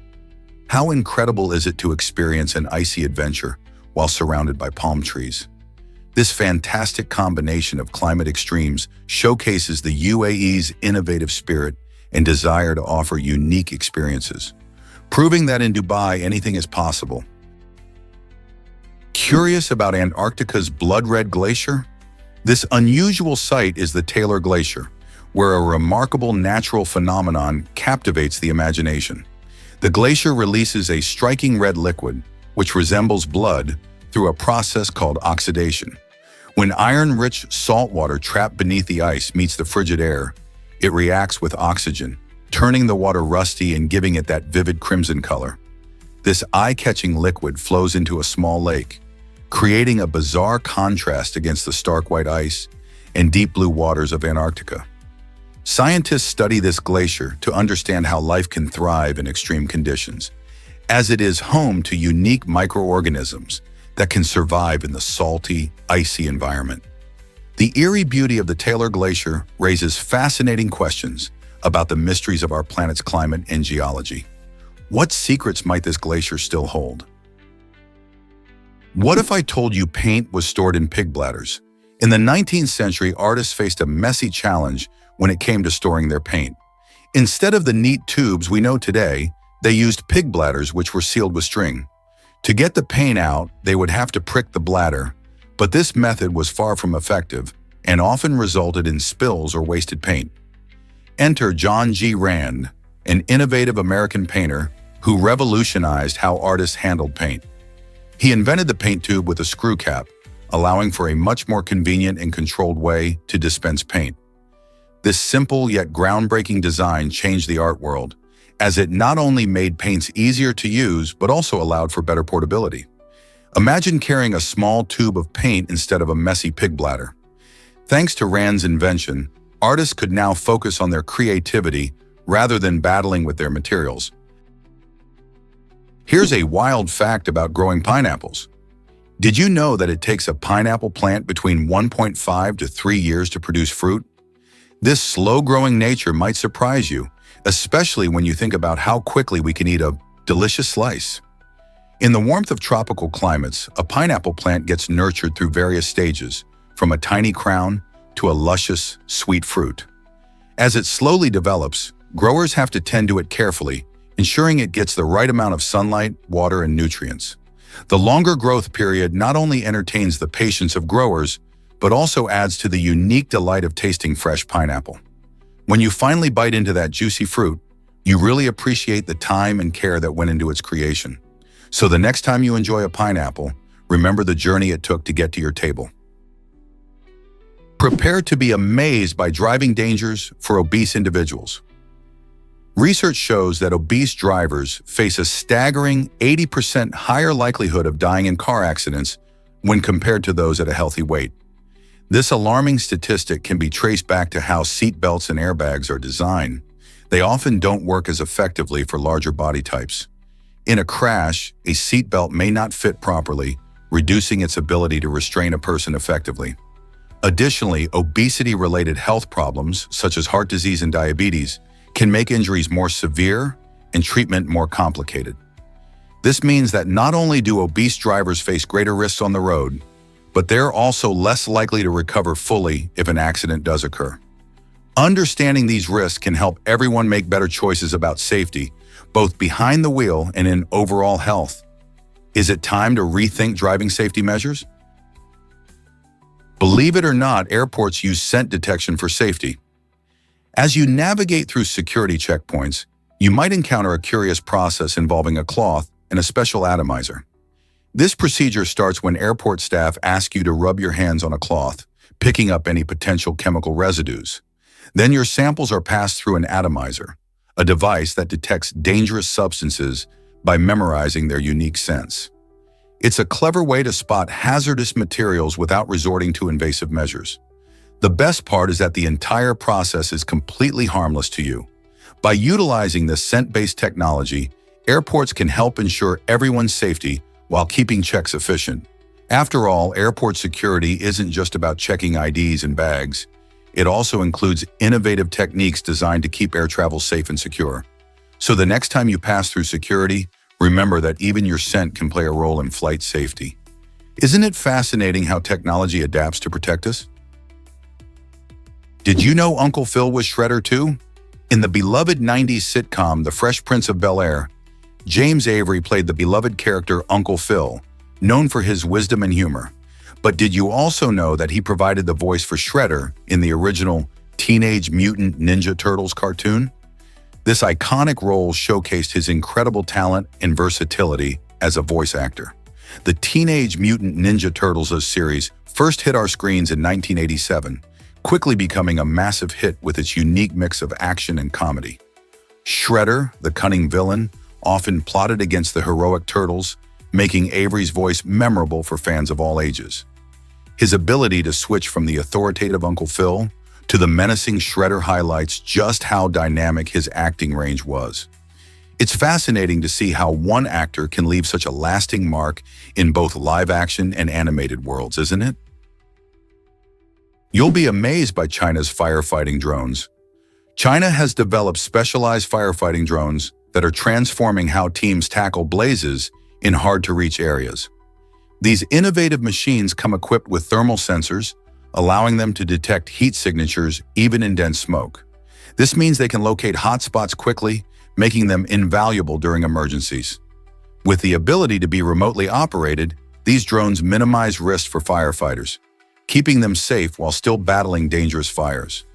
How incredible is it to experience an icy adventure while surrounded by palm trees? This fantastic combination of climate extremes showcases the UAE's innovative spirit and desire to offer unique experiences, proving that in Dubai anything is possible. Curious about Antarctica's blood-red glacier? This unusual site is the Taylor Glacier, where a remarkable natural phenomenon captivates the imagination. The glacier releases a striking red liquid, which resembles blood, through a process called oxidation. When iron-rich salt water trapped beneath the ice meets the frigid air, it reacts with oxygen, turning the water rusty and giving it that vivid crimson color. This eye-catching liquid flows into a small lake, creating a bizarre contrast against the stark white ice and deep blue waters of Antarctica. Scientists study this glacier to understand how life can thrive in extreme conditions, as it is home to unique microorganisms that can survive in the salty, icy environment. The eerie beauty of the Taylor Glacier raises fascinating questions about the mysteries of our planet's climate and geology. What secrets might this glacier still hold? What if I told you paint was stored in pig bladders? In the 19th century, artists faced a messy challenge when it came to storing their paint. Instead of the neat tubes we know today, they used pig bladders which were sealed with string. To get the paint out, they would have to prick the bladder, but this method was far from effective and often resulted in spills or wasted paint. Enter John G. Rand, an innovative American painter who revolutionized how artists handled paint. He invented the paint tube with a screw cap, allowing for a much more convenient and controlled way to dispense paint. This simple yet groundbreaking design changed the art world, as it not only made paints easier to use, but also allowed for better portability. Imagine carrying a small tube of paint instead of a messy pig bladder. Thanks to Rand's invention, artists could now focus on their creativity rather than battling with their materials. Here's a wild fact about growing pineapples. Did you know that it takes a pineapple plant between 1.5 to 3 years to produce fruit? This slow-growing nature might surprise you, especially when you think about how quickly we can eat a delicious slice. In the warmth of tropical climates, a pineapple plant gets nurtured through various stages, from a tiny crown to a luscious, sweet fruit. As it slowly develops, growers have to tend to it carefully, ensuring it gets the right amount of sunlight, water, and nutrients. The longer growth period not only entertains the patience of growers, but also adds to the unique delight of tasting fresh pineapple. When you finally bite into that juicy fruit, you really appreciate the time and care that went into its creation. So the next time you enjoy a pineapple, remember the journey it took to get to your table. Prepare to be amazed by driving dangers for obese individuals. Research shows that obese drivers face a staggering 80% higher likelihood of dying in car accidents when compared to those at a healthy weight. This alarming statistic can be traced back to how seat belts and airbags are designed. They often don't work as effectively for larger body types. In a crash, a seat belt may not fit properly, reducing its ability to restrain a person effectively. Additionally, obesity-related health problems, such as heart disease and diabetes, can make injuries more severe and treatment more complicated. This means that not only do obese drivers face greater risks on the road, but they're also less likely to recover fully if an accident does occur. Understanding these risks can help everyone make better choices about safety, both behind the wheel and in overall health. Is it time to rethink driving safety measures? Believe it or not, airports use scent detection for safety. As you navigate through security checkpoints, you might encounter a curious process involving a cloth and a special atomizer. This procedure starts when airport staff ask you to rub your hands on a cloth, picking up any potential chemical residues. Then your samples are passed through an atomizer, a device that detects dangerous substances by memorizing their unique scents. It's a clever way to spot hazardous materials without resorting to invasive measures. The best part is that the entire process is completely harmless to you. By utilizing this scent-based technology, airports can help ensure everyone's safety while keeping checks efficient. After all, airport security isn't just about checking IDs and bags. It also includes innovative techniques designed to keep air travel safe and secure. So the next time you pass through security, remember that even your scent can play a role in flight safety. Isn't it fascinating how technology adapts to protect us? Did you know Uncle Phil was Shredder too? In the beloved 90s sitcom The Fresh Prince of Bel-Air, James Avery played the beloved character Uncle Phil, known for his wisdom and humor. But did you also know that he provided the voice for Shredder in the original Teenage Mutant Ninja Turtles cartoon? This iconic role showcased his incredible talent and versatility as a voice actor. The Teenage Mutant Ninja Turtles series first hit our screens in 1987, quickly becoming a massive hit with its unique mix of action and comedy. Shredder, the cunning villain, often plotted against the heroic Turtles, making Avery's voice memorable for fans of all ages. His ability to switch from the authoritative Uncle Phil to the menacing Shredder highlights just how dynamic his acting range was. It's fascinating to see how one actor can leave such a lasting mark in both live-action and animated worlds, isn't it? You'll be amazed by China's firefighting drones. China has developed specialized firefighting drones that are transforming how teams tackle blazes in hard-to-reach areas. These innovative machines come equipped with thermal sensors, allowing them to detect heat signatures even in dense smoke. This means they can locate hot spots quickly, making them invaluable during emergencies. With the ability to be remotely operated, these drones minimize risk for firefighters, keeping them safe while still battling dangerous fires.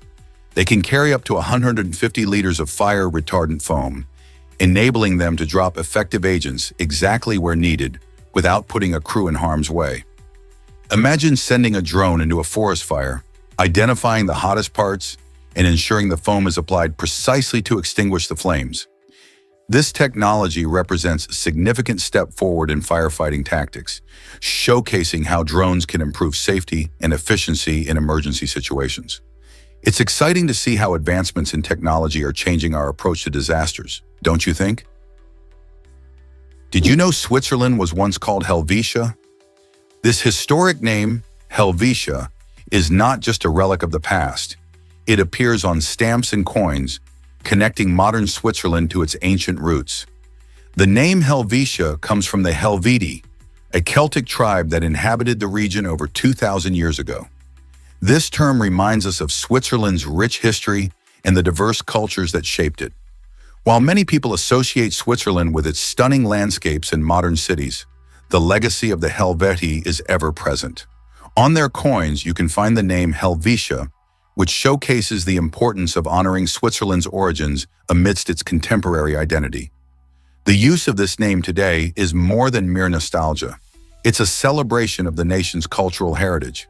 They can carry up to 150 liters of fire-retardant foam, enabling them to drop effective agents exactly where needed without putting a crew in harm's way. Imagine sending a drone into a forest fire, identifying the hottest parts, and ensuring the foam is applied precisely to extinguish the flames. This technology represents a significant step forward in firefighting tactics, showcasing how drones can improve safety and efficiency in emergency situations. It's exciting to see how advancements in technology are changing our approach to disasters, don't you think? Did you know Switzerland was once called Helvetia? This historic name, Helvetia, is not just a relic of the past. It appears on stamps and coins, connecting modern Switzerland to its ancient roots. The name Helvetia comes from the Helvetii, a Celtic tribe that inhabited the region over 2,000 years ago. This term reminds us of Switzerland's rich history and the diverse cultures that shaped it. While many people associate Switzerland with its stunning landscapes and modern cities, the legacy of the Helvetii is ever present. On their coins, you can find the name Helvetia, which showcases the importance of honoring Switzerland's origins amidst its contemporary identity. The use of this name today is more than mere nostalgia. It's a celebration of the nation's cultural heritage.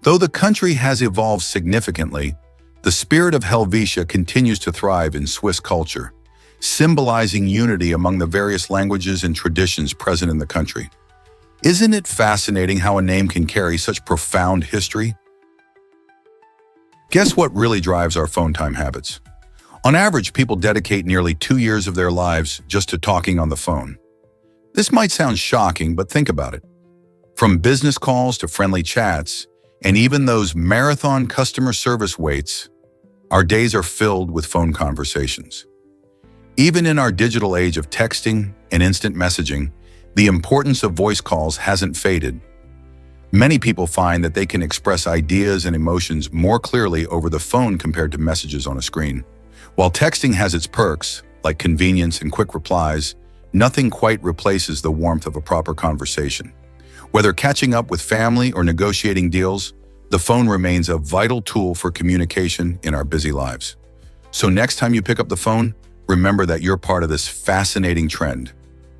Though the country has evolved significantly, the spirit of Helvetia continues to thrive in Swiss culture, symbolizing unity among the various languages and traditions present in the country. Isn't it fascinating how a name can carry such profound history? Guess what really drives our phone time habits? On average, people dedicate nearly 2 years of their lives just to talking on the phone. This might sound shocking, but think about it. From business calls to friendly chats, and even those marathon customer service waits, our days are filled with phone conversations. Even in our digital age of texting and instant messaging, the importance of voice calls hasn't faded. Many people find that they can express ideas and emotions more clearly over the phone compared to messages on a screen. While texting has its perks, like convenience and quick replies, nothing quite replaces the warmth of a proper conversation. Whether catching up with family or negotiating deals, the phone remains a vital tool for communication in our busy lives. So next time you pick up the phone, remember that you're part of this fascinating trend.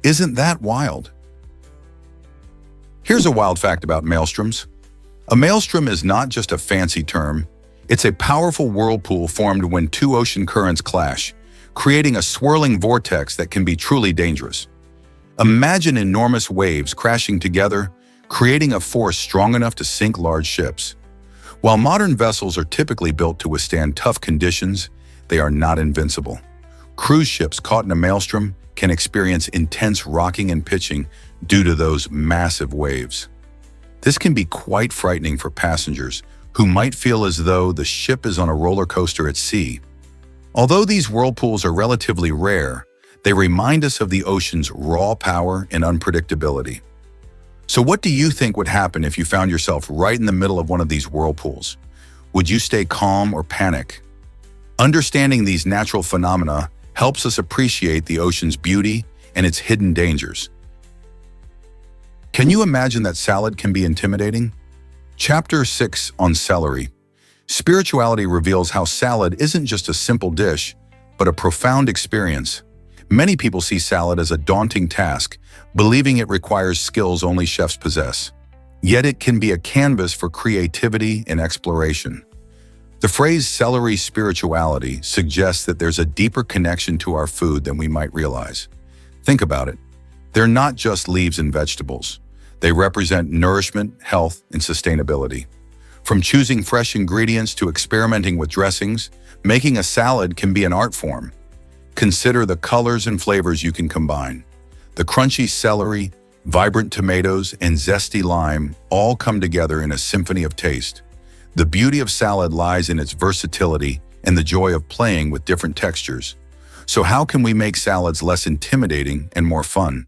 Isn't that wild? Here's a wild fact about maelstroms. A maelstrom is not just a fancy term, it's a powerful whirlpool formed when two ocean currents clash, creating a swirling vortex that can be truly dangerous. Imagine enormous waves crashing together, creating a force strong enough to sink large ships. While modern vessels are typically built to withstand tough conditions, they are not invincible. Cruise ships caught in a maelstrom can experience intense rocking and pitching due to those massive waves. This can be quite frightening for passengers who might feel as though the ship is on a roller coaster at sea. Although these whirlpools are relatively rare, they remind us of the ocean's raw power and unpredictability. So what do you think would happen if you found yourself right in the middle of one of these whirlpools? Would you stay calm or panic? Understanding these natural phenomena helps us appreciate the ocean's beauty and its hidden dangers. Can you imagine that salad can be intimidating? Chapter 6 on celery. Spirituality reveals how salad isn't just a simple dish, but a profound experience. Many people see salad as a daunting task, believing it requires skills only chefs possess. Yet it can be a canvas for creativity and exploration. The phrase celery spirituality suggests that there's a deeper connection to our food than we might realize. Think about it. They're not just leaves and vegetables. They represent nourishment, health, and sustainability. From choosing fresh ingredients to experimenting with dressings, making a salad can be an art form. Consider the colors and flavors you can combine. The crunchy celery, vibrant tomatoes, and zesty lime all come together in a symphony of taste. The beauty of salad lies in its versatility and the joy of playing with different textures. So how can we make salads less intimidating and more fun?